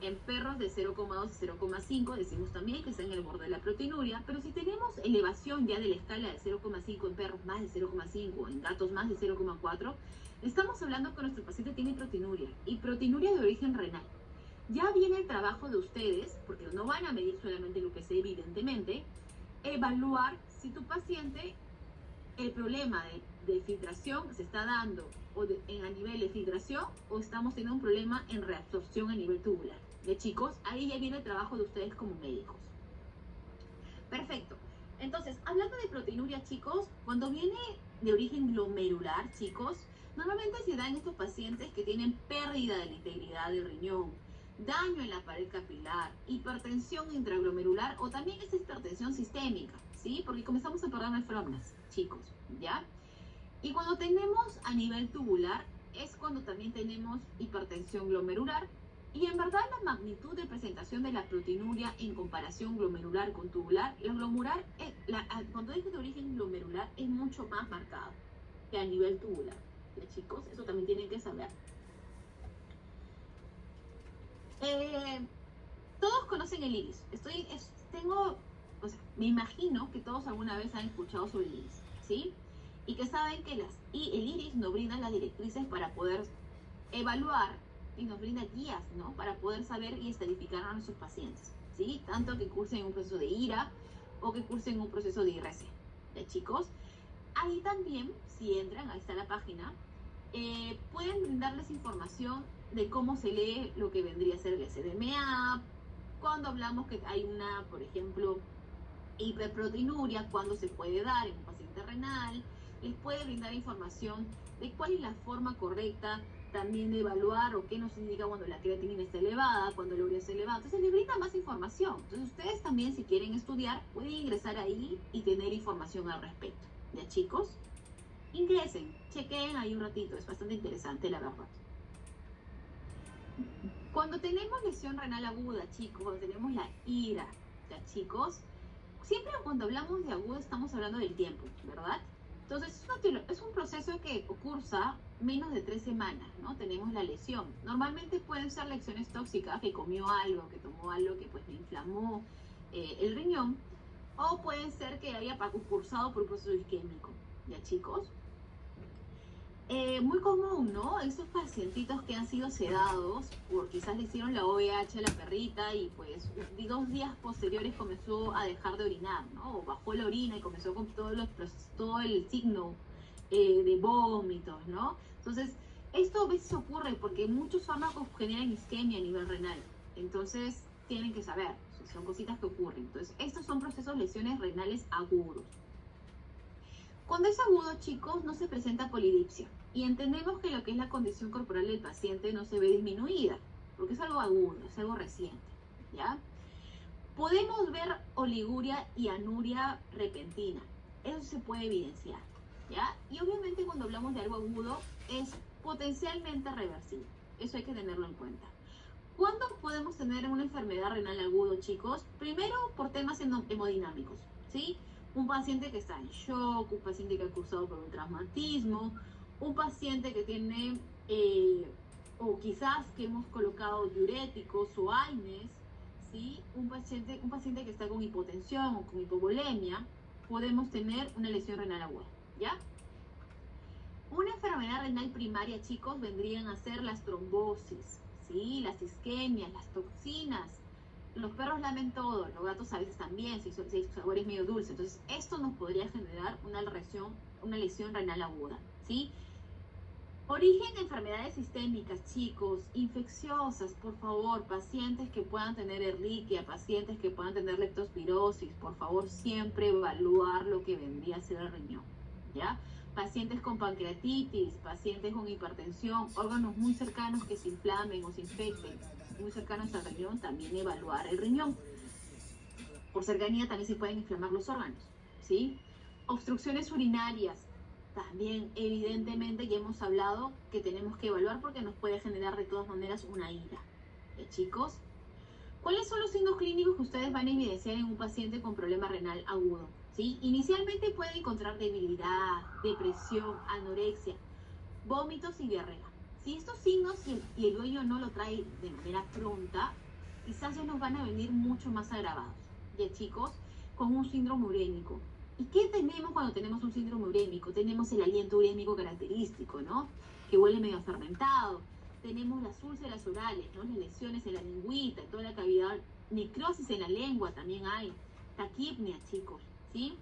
En perros de 0,2 a 0,5 decimos también que está en el borde de la proteinuria, pero si tenemos elevación ya de la escala de 0,5 en perros, más de 0,5, en gatos más de 0,4, estamos hablando que nuestro paciente tiene proteinuria, y proteinuria de origen renal. Ya viene el trabajo de ustedes, porque no van a medir solamente el UPC, evidentemente, evaluar si tu paciente, el problema de filtración se está dando a nivel de filtración, o estamos teniendo un problema en reabsorción a nivel tubular. ¿De, chicos? Ahí ya viene el trabajo de ustedes como médicos. Perfecto. Entonces, hablando de proteinuria, chicos, cuando viene de origen glomerular, chicos, normalmente se da en estos pacientes que tienen pérdida de la integridad del riñón, daño en la pared capilar, hipertensión intraglomerular, o también es hipertensión sistémica, ¿sí? Porque comenzamos a perder nefronas, chicos, ¿ya? Y cuando tenemos a nivel tubular, es cuando también tenemos hipertensión glomerular. Y en verdad la magnitud de presentación de la proteinuria en comparación glomerular con tubular, cuando es de origen glomerular, es mucho más marcado que a nivel tubular. ¿Ya, chicos? Eso también tienen que saber. Todos conocen el iris. Me imagino que todos alguna vez han escuchado sobre el iris, ¿sí? Y que saben que el iris nos brinda las directrices para poder evaluar y nos brinda guías, ¿no? Para poder saber y estadificar a nuestros pacientes, ¿sí? Tanto que cursen un proceso de IRA o que cursen un proceso de IRC. ¿De, chicos? Ahí también, si entran, ahí está la página, pueden brindarles información de cómo se lee lo que vendría a ser el SDMA, cuando hablamos que hay una, por ejemplo, hiperproteinuria, cuándo se puede dar en un paciente renal. Les puede brindar información de cuál es la forma correcta también de evaluar o qué nos indica cuando la creatinina está elevada, cuando la urea está elevada. Entonces les brinda más información. Entonces ustedes también, si quieren estudiar, pueden ingresar ahí y tener información al respecto. ¿Ya, chicos? Ingresen, chequen ahí un ratito, es bastante interesante, la verdad. Cuando tenemos lesión renal aguda, chicos, cuando tenemos la IRA, ¿ya, chicos? Siempre cuando hablamos de agudo estamos hablando del tiempo, ¿verdad? Entonces es un proceso que cursa menos de 3 semanas, ¿no? Tenemos la lesión. Normalmente pueden ser lesiones tóxicas, que comió algo, que tomó algo que pues le inflamó el riñón, o pueden ser que haya cursado por un proceso isquémico, ¿ya, chicos? Muy común, ¿no? Estos pacientitos que han sido sedados, por quizás le hicieron la OVH a la perrita y pues 2 días posteriores comenzó a dejar de orinar, ¿no? O bajó la orina y comenzó con todo el signo de vómitos, ¿no? Entonces, esto a veces ocurre porque muchos fármacos generan isquemia a nivel renal. Entonces, tienen que saber, son cositas que ocurren. Entonces, estos son procesos lesiones renales agudos. Cuando es agudo, chicos, no se presenta polidipsia. Y entendemos que lo que es la condición corporal del paciente no se ve disminuida, porque es algo agudo, es algo reciente, ¿ya? Podemos ver oliguria y anuria repentina. Eso se puede evidenciar, ¿ya? Y obviamente cuando hablamos de algo agudo, es potencialmente reversible. Eso hay que tenerlo en cuenta. ¿Cuándo podemos tener una enfermedad renal agudo, chicos? Primero, por temas hemodinámicos, ¿sí? Un paciente que está en shock, un paciente que ha cursado por un traumatismo, un paciente que tiene, o quizás que hemos colocado diuréticos o AINES, ¿sí? Un paciente que está con hipotensión o con hipovolemia, podemos tener una lesión renal aguda, ¿ya? Una enfermedad renal primaria, chicos, vendrían a ser las trombosis, ¿sí? Las isquemias, las toxinas. Los perros lamen todo, los gatos a veces también, si su sabor es medio dulce. Entonces, esto nos podría generar una lesión renal aguda, ¿sí? Origen de enfermedades sistémicas, chicos, infecciosas, por favor, pacientes que puedan tener Ehrlichia, pacientes que puedan tener leptospirosis, por favor, siempre evaluar lo que vendría a ser el riñón, ¿ya? Pacientes con pancreatitis, pacientes con hipertensión, órganos muy cercanos que se inflamen o se infecten, muy cercanos al riñón, también evaluar el riñón. Por cercanía también se pueden inflamar los órganos, ¿sí? Obstrucciones urinarias, también evidentemente ya hemos hablado que tenemos que evaluar porque nos puede generar de todas maneras una ira. Chicos, ¿cuáles son los signos clínicos que ustedes van a evidenciar en un paciente con problema renal agudo? ¿Sí? Inicialmente puede encontrar debilidad, depresión, anorexia, vómitos y diarrea. Si estos signos y el dueño no lo trae de manera pronta, quizás ya nos van a venir mucho más agravados. Ya, chicos, con un síndrome urémico. ¿Y qué tenemos cuando tenemos un síndrome urémico? Tenemos el aliento urémico característico, ¿no? Que huele medio fermentado. Tenemos las úlceras orales, ¿no? Las lesiones en la lengüita, en toda la cavidad. Necrosis en la lengua también hay. Taquipnea, chicos, ¿sí?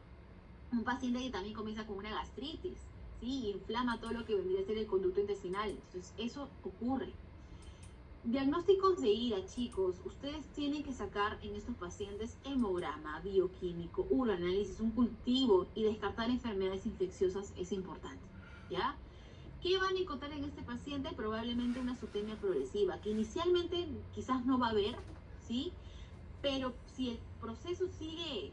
Un paciente que también comienza con una gastritis, ¿sí? Inflama todo lo que vendría a ser el conducto intestinal. Entonces, eso ocurre. Diagnósticos de ira, chicos. Ustedes tienen que sacar en estos pacientes hemograma, bioquímico, uroanálisis, un cultivo y descartar enfermedades infecciosas es importante, ¿ya? ¿Qué van a encontrar en este paciente? Probablemente una azotemia progresiva, que inicialmente quizás no va a haber, ¿sí? Pero si el proceso sigue,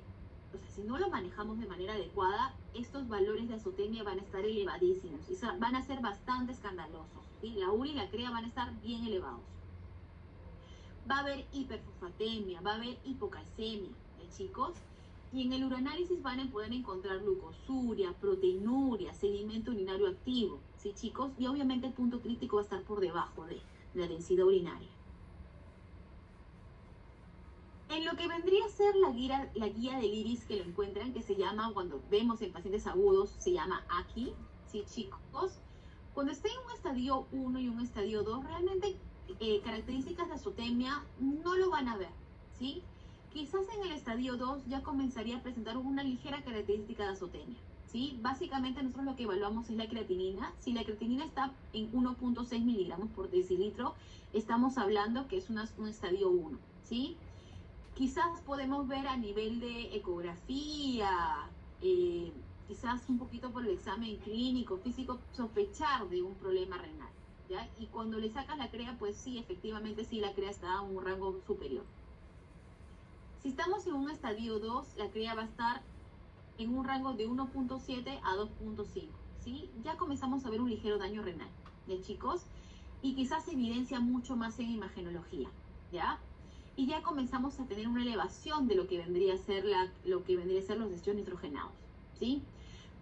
o sea, si no lo manejamos de manera adecuada, estos valores de azotemia van a estar elevadísimos y van a ser bastante escandalosos, ¿sí? La urea y la crea van a estar bien elevados. Va a haber hiperfosfatemia, va a haber hipocalcemia, chicos. Y en el uroanálisis van a poder encontrar glucosuria, proteinuria, sedimento urinario activo, ¿sí, chicos? Y obviamente el punto crítico va a estar por debajo de la densidad urinaria. En lo que vendría a ser la guía del iris que lo encuentran, que se llama, cuando vemos en pacientes agudos, se llama aquí, ¿sí, chicos? Cuando esté en un estadio 1 y un estadio 2, realmente características de azotemia no lo van a ver, ¿sí? Quizás en el estadio 2 ya comenzaría a presentar una ligera característica de azotemia, ¿sí? Básicamente nosotros lo que evaluamos es la creatinina. Si la creatinina está en 1.6 miligramos por decilitro, estamos hablando que es un estadio 1, ¿sí? Quizás podemos ver a nivel de ecografía, quizás un poquito por el examen clínico, físico, sospechar de un problema renal, ¿ya? Y cuando le sacas la crea, pues sí, efectivamente sí, la crea está en un rango superior. Si estamos en un estadio 2, la crea va a estar en un rango de 1.7 a 2.5, ¿sí? Ya comenzamos a ver un ligero daño renal, ¿ya, chicos? Y quizás se evidencia mucho más en imagenología, ¿ya? Y ya comenzamos a tener una elevación de lo que vendría a ser los desechos nitrogenados, ¿sí?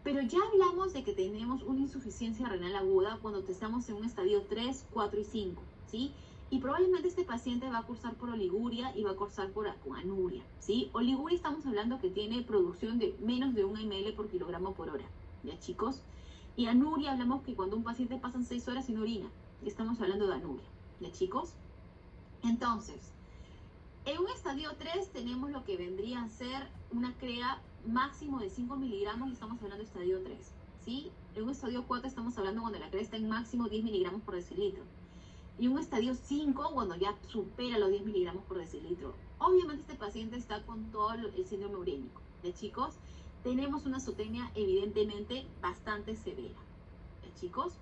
Pero ya hablamos de que tenemos una insuficiencia renal aguda cuando estamos en un estadio 3, 4 y 5, ¿sí? Y probablemente este paciente va a cursar por oliguria y va a cursar con anuria, ¿sí? Oliguria estamos hablando que tiene producción de menos de 1 ml por kilogramo por hora, ¿ya, chicos? Y anuria, hablamos que cuando un paciente pasa 6 horas sin orina, estamos hablando de anuria, ¿ya chicos? Entonces, en un estadio 3 tenemos lo que vendría a ser una CREA máximo de 5 miligramos y estamos hablando de estadio 3, ¿sí? En un estadio 4 estamos hablando cuando la CREA está en máximo 10 miligramos por decilitro. Y un estadio 5 cuando ya supera los 10 miligramos por decilitro. Obviamente este paciente está con todo el síndrome urémico, ¿ya chicos? Tenemos una azotemia evidentemente bastante severa, ¿ya chicos?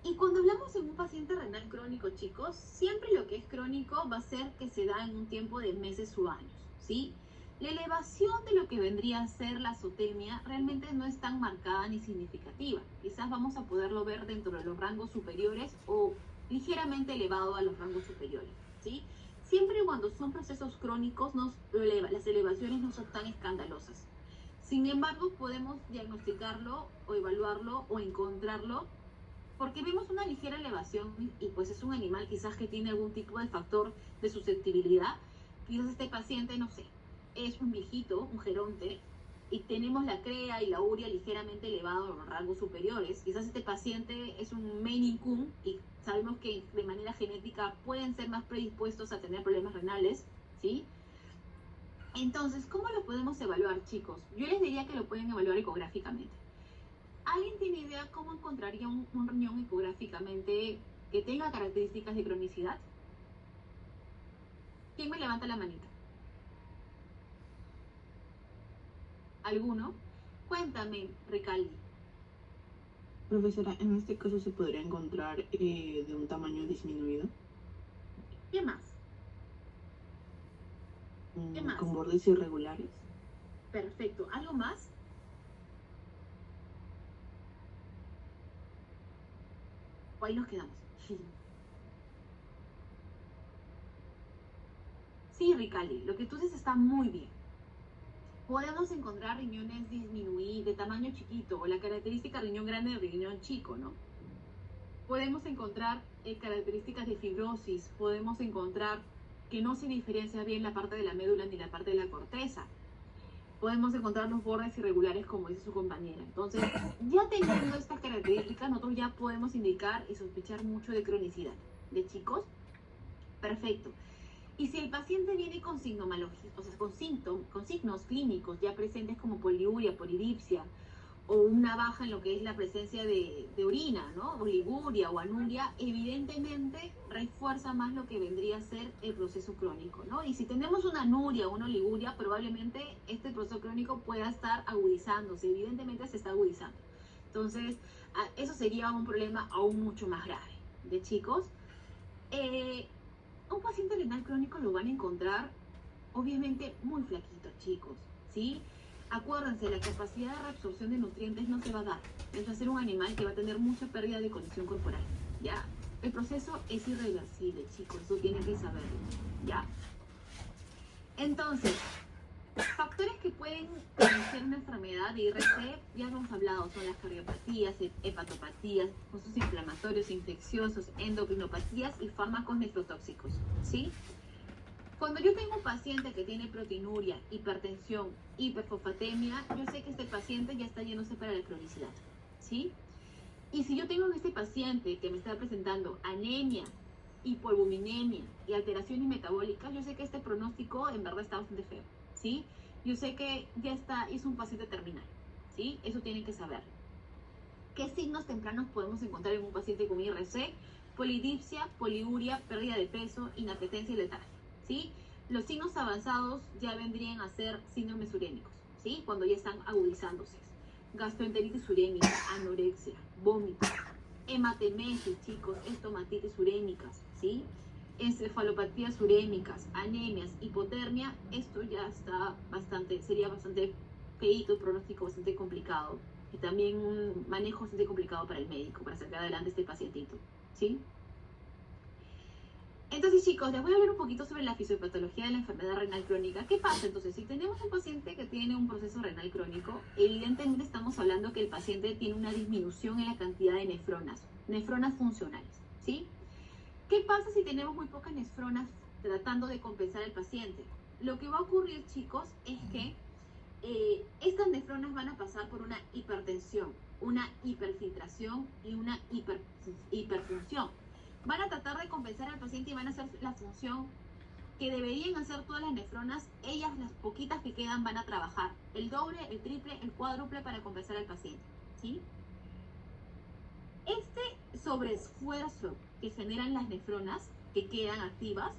Y cuando hablamos en un paciente renal crónico, chicos, siempre lo que es crónico va a ser que se da en un tiempo de meses o años, ¿sí? La elevación de lo que vendría a ser la azotemia realmente no es tan marcada ni significativa. Quizás vamos a poderlo ver dentro de los rangos superiores o ligeramente elevado a los rangos superiores, ¿sí? Siempre y cuando son procesos crónicos, las elevaciones no son tan escandalosas. Sin embargo, podemos diagnosticarlo o evaluarlo o encontrarlo porque vemos una ligera elevación y pues es un animal quizás que tiene algún tipo de factor de susceptibilidad. Quizás este paciente, no sé, es un viejito, un geronte, y tenemos la CREA y la urea ligeramente elevado en los rangos superiores. Quizás este paciente es un Maine Coon y sabemos que de manera genética pueden ser más predispuestos a tener problemas renales, ¿sí? Entonces, ¿cómo lo podemos evaluar, chicos? Yo les diría que lo pueden evaluar ecográficamente. ¿Alguien tiene idea cómo encontraría un riñón ecográficamente que tenga características de cronicidad? ¿Quién me levanta la manita? ¿Alguno? Cuéntame, Ricaldi. Profesora, en este caso se podría encontrar de un tamaño disminuido. ¿Qué más? ¿Qué más? Con bordes irregulares. Perfecto. ¿Algo más? O ahí nos quedamos. Sí, Ricaldi, lo que tú dices está muy bien. Podemos encontrar riñones disminuidos, de tamaño chiquito, o la característica riñón grande de riñón chico, ¿no? Podemos encontrar características de fibrosis, podemos encontrar que no se diferencia bien la parte de la médula ni la parte de la corteza. Podemos encontrar los bordes irregulares, como dice su compañera. Entonces, ya teniendo estas características, nosotros ya podemos indicar y sospechar mucho de cronicidad. ¿De chicos? Perfecto. Y si el paciente viene con signomología, o sea, con signos clínicos ya presentes como poliuria, polidipsia, o una baja en lo que es la presencia de orina, ¿no? Oliguria o anuria, evidentemente refuerza más lo que vendría a ser el proceso crónico, ¿no? Y si tenemos una anuria o una oliguria, probablemente este proceso crónico pueda estar agudizándose, evidentemente se está agudizando. Entonces, eso sería un problema aún mucho más grave. ¿De chicos? Un paciente renal crónico lo van a encontrar, obviamente, muy flaquito, chicos, ¿sí? Acuérdense, la capacidad de reabsorción de nutrientes no se va a dar. Es va a ser un animal que va a tener mucha pérdida de condición corporal, ¿ya? El proceso es irreversible, chicos, eso tienen que saberlo, ¿ya? Entonces, factores que pueden iniciar una enfermedad de IRC, ya hemos hablado, son las cardiopatías, hepatopatías, procesos inflamatorios, infecciosos, endocrinopatías y fármacos nefrotóxicos, ¿sí? Cuando yo tengo un paciente que tiene proteinuria, hipertensión, hiperfosfatemia, yo sé que este paciente ya está yéndose para la cronicidad, ¿sí? Y si yo tengo en este paciente que me está presentando anemia, hipoalbuminemia y alteraciones metabólicas, yo sé que este pronóstico en verdad está bastante feo, ¿sí? Yo sé que ya es un paciente terminal, ¿sí? Eso tienen que saber. ¿Qué signos tempranos podemos encontrar en un paciente con IRC? Polidipsia, poliuria, pérdida de peso, inapetencia y letargia, ¿sí? Los signos avanzados ya vendrían a ser síndromes urémicos, ¿sí? Cuando ya están agudizándose. Gastroenteritis urémica, anorexia, vómitos, hematemesis, chicos, estomatitis urémicas, ¿sí? Encefalopatías urémicas, anemias, hipotermia, esto ya está sería bastante feíto, pronóstico bastante complicado y también un manejo bastante complicado para el médico, para sacar adelante este pacientito, ¿sí? Entonces, chicos, les voy a hablar un poquito sobre la fisiopatología de la enfermedad renal crónica. ¿Qué pasa? Entonces, si tenemos un paciente que tiene un proceso renal crónico, evidentemente estamos hablando que el paciente tiene una disminución en la cantidad de nefronas funcionales, ¿sí? ¿Qué pasa si tenemos muy pocas nefronas tratando de compensar al paciente? Lo que va a ocurrir, chicos, es que estas nefronas van a pasar por una hipertensión una hiperfiltración y una hiperfunción. Van a tratar de compensar al paciente y van a hacer la función que deberían hacer todas las nefronas. Ellas, las poquitas que quedan, van a trabajar el doble, el triple, el cuádruple para compensar al paciente, ¿sí? Este sobreesfuerzo que generan las nefronas que quedan activas,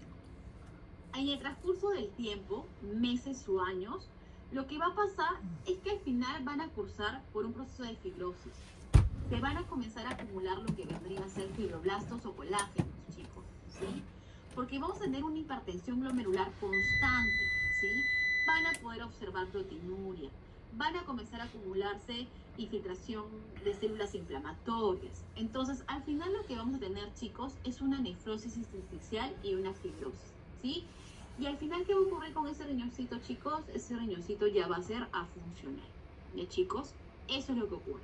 en el transcurso del tiempo, meses o años, lo que va a pasar es que al final van a cursar por un proceso de fibrosis. Se van a comenzar a acumular lo que vendrían a ser fibroblastos o colágenos, chicos, ¿sí? Porque vamos a tener una hipertensión glomerular constante, ¿sí? Van a poder observar proteinuria, van a comenzar a acumularse infiltración de células inflamatorias. Entonces, al final lo que vamos a tener, chicos, es una nefrosis intersticial y una fibrosis, ¿sí? Y al final, ¿qué va a ocurrir con ese riñoncito, chicos? Ese riñoncito ya va a ser afuncional, ¿ya, chicos? Eso es lo que ocurre.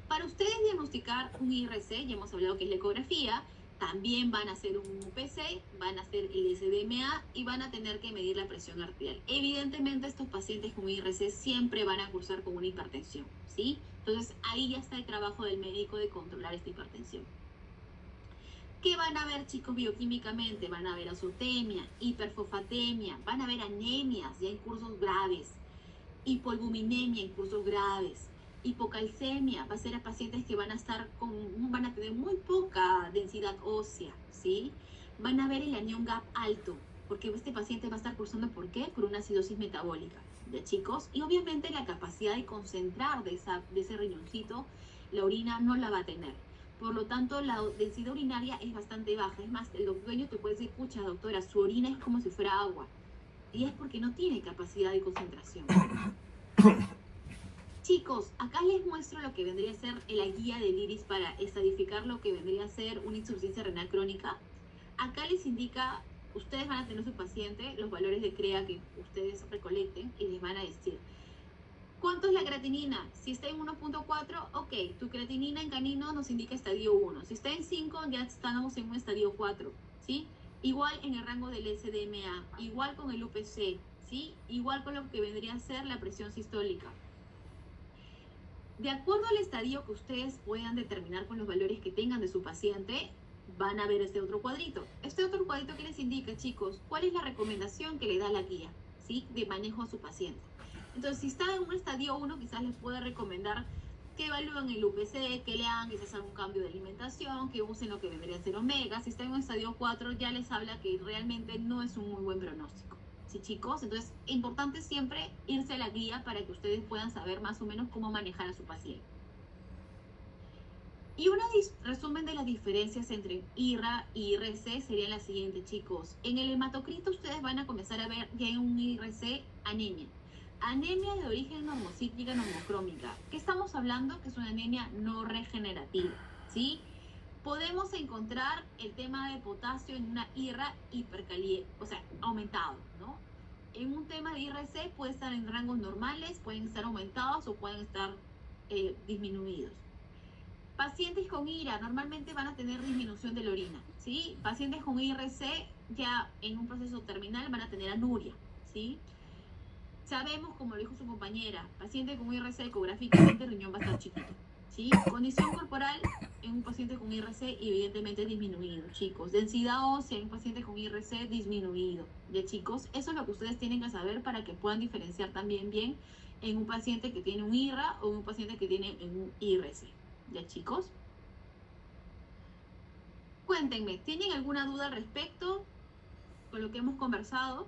Para ustedes diagnosticar un IRC, ya hemos hablado que es la ecografía, también van a hacer un UPC, van a hacer el SDMA y van a tener que medir la presión arterial. Evidentemente, estos pacientes con IRC siempre van a cursar con una hipertensión, ¿sí? Entonces, ahí ya está el trabajo del médico de controlar esta hipertensión. ¿Qué van a ver, chicos, bioquímicamente? Van a ver azotemia, hiperfosfatemia, van a ver anemias ya en cursos graves, hipoalbuminemia en cursos graves, hipocalcemia, va a ser a pacientes que van a tener muy poca densidad ósea, ¿sí? Van a ver el anión GAP alto, porque este paciente va a estar cursando, ¿por qué? Por una acidosis metabólica, ¿ya, chicos? Y obviamente la capacidad de concentrar de ese riñoncito, la orina no la va a tener. Por lo tanto, la densidad urinaria es bastante baja. Es más, el dueño te puede decir, escucha, doctora, su orina es como si fuera agua. Y es porque no tiene capacidad de concentración. Chicos, acá les muestro lo que vendría a ser la guía del IRIS para estadificar lo que vendría a ser una insuficiencia renal crónica. Acá les indica, ustedes van a tener su paciente, los valores de CREA que ustedes recolecten y les van a decir, ¿cuánto es la creatinina? Si está en 1.4, ok, tu creatinina en canino nos indica estadio 1. Si está en 5, ya estamos en un estadio 4, ¿sí? Igual en el rango del SDMA, igual con el UPC, ¿sí? Igual con lo que vendría a ser la presión sistólica. De acuerdo al estadio que ustedes puedan determinar con los valores que tengan de su paciente, van a ver este otro cuadrito. Este otro cuadrito que les indica, chicos, cuál es la recomendación que le da la guía, ¿sí? De manejo a su paciente. Entonces, si está en un estadio 1, quizás les pueda recomendar que evalúen el UPC, que le hagan quizás algún cambio de alimentación, que usen lo que vendría a ser omega. Si está en un estadio 4, ya les habla que realmente no es un muy buen pronóstico. ¿Sí, chicos? Entonces, es importante siempre irse a la guía para que ustedes puedan saber más o menos cómo manejar a su paciente. Y un resumen de las diferencias entre IRA y IRC sería la siguiente, chicos. En el hematocrito ustedes van a comenzar a ver ya en un IRC anemia. Anemia de origen normocíclica normocrómica. ¿Qué estamos hablando? Que es una anemia no regenerativa, ¿sí? Podemos encontrar el tema de potasio en una IRA hipercaliente, o sea, aumentado, ¿no? En un tema de IRC puede estar en rangos normales, pueden estar aumentados o pueden estar disminuidos. Pacientes con IRA normalmente van a tener disminución de la orina, ¿sí? Pacientes con IRC ya en un proceso terminal van a tener anuria, ¿sí? Sabemos, como lo dijo su compañera, paciente con IRC ecográficamente el riñón va a estar chiquito, ¿sí? Condición corporal en un paciente con IRC evidentemente disminuido, chicos. Densidad ósea en un paciente con IRC disminuido, ¿ya, chicos? Eso es lo que ustedes tienen que saber para que puedan diferenciar también bien en un paciente que tiene un IRA o un paciente que tiene un IRC, ¿ya, chicos? Cuéntenme, ¿tienen alguna duda al respecto con lo que hemos conversado?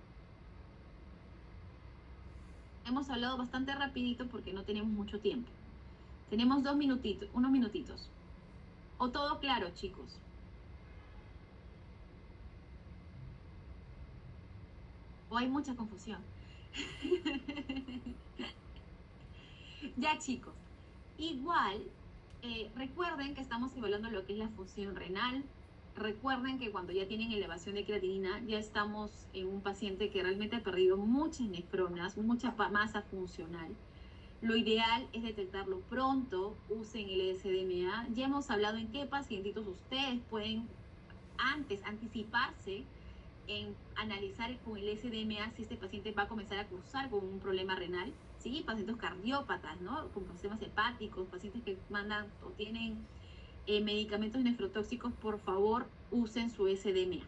Hemos hablado bastante rapidito porque no tenemos mucho tiempo. Tenemos unos minutitos. ¿O todo claro, chicos? ¿O hay mucha confusión? Ya, chicos. Igual, recuerden que estamos evaluando lo que es la función renal. Recuerden que cuando ya tienen elevación de creatinina, ya estamos en un paciente que realmente ha perdido muchas nefronas, mucha masa funcional. Lo ideal es detectarlo pronto, usen el SDMA. Ya hemos hablado en qué pacientitos ustedes pueden antes anticiparse en analizar con el SDMA si este paciente va a comenzar a cursar con un problema renal, ¿sí? Pacientes cardiópatas, ¿no? Con problemas hepáticos, pacientes que mandan o tienen medicamentos nefrotóxicos, por favor, usen su SDMA.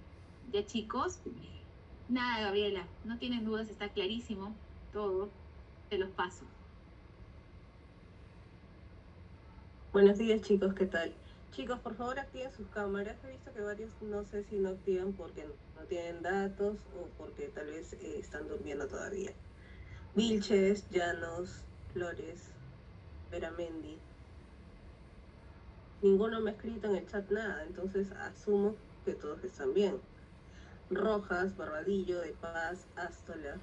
Ya, chicos, nada, Gabriela, no tienen dudas, está clarísimo todo, te los paso. Buenos días, chicos, ¿qué tal? Chicos, por favor activen sus cámaras. He visto que varios no sé si no activan porque no tienen datos o porque tal vez están durmiendo todavía. Vilches, Llanos, Flores, Veramendi. Ninguno me ha escrito en el chat nada, entonces asumo que todos están bien. Rojas, Barbadillo, De Paz, Ástola,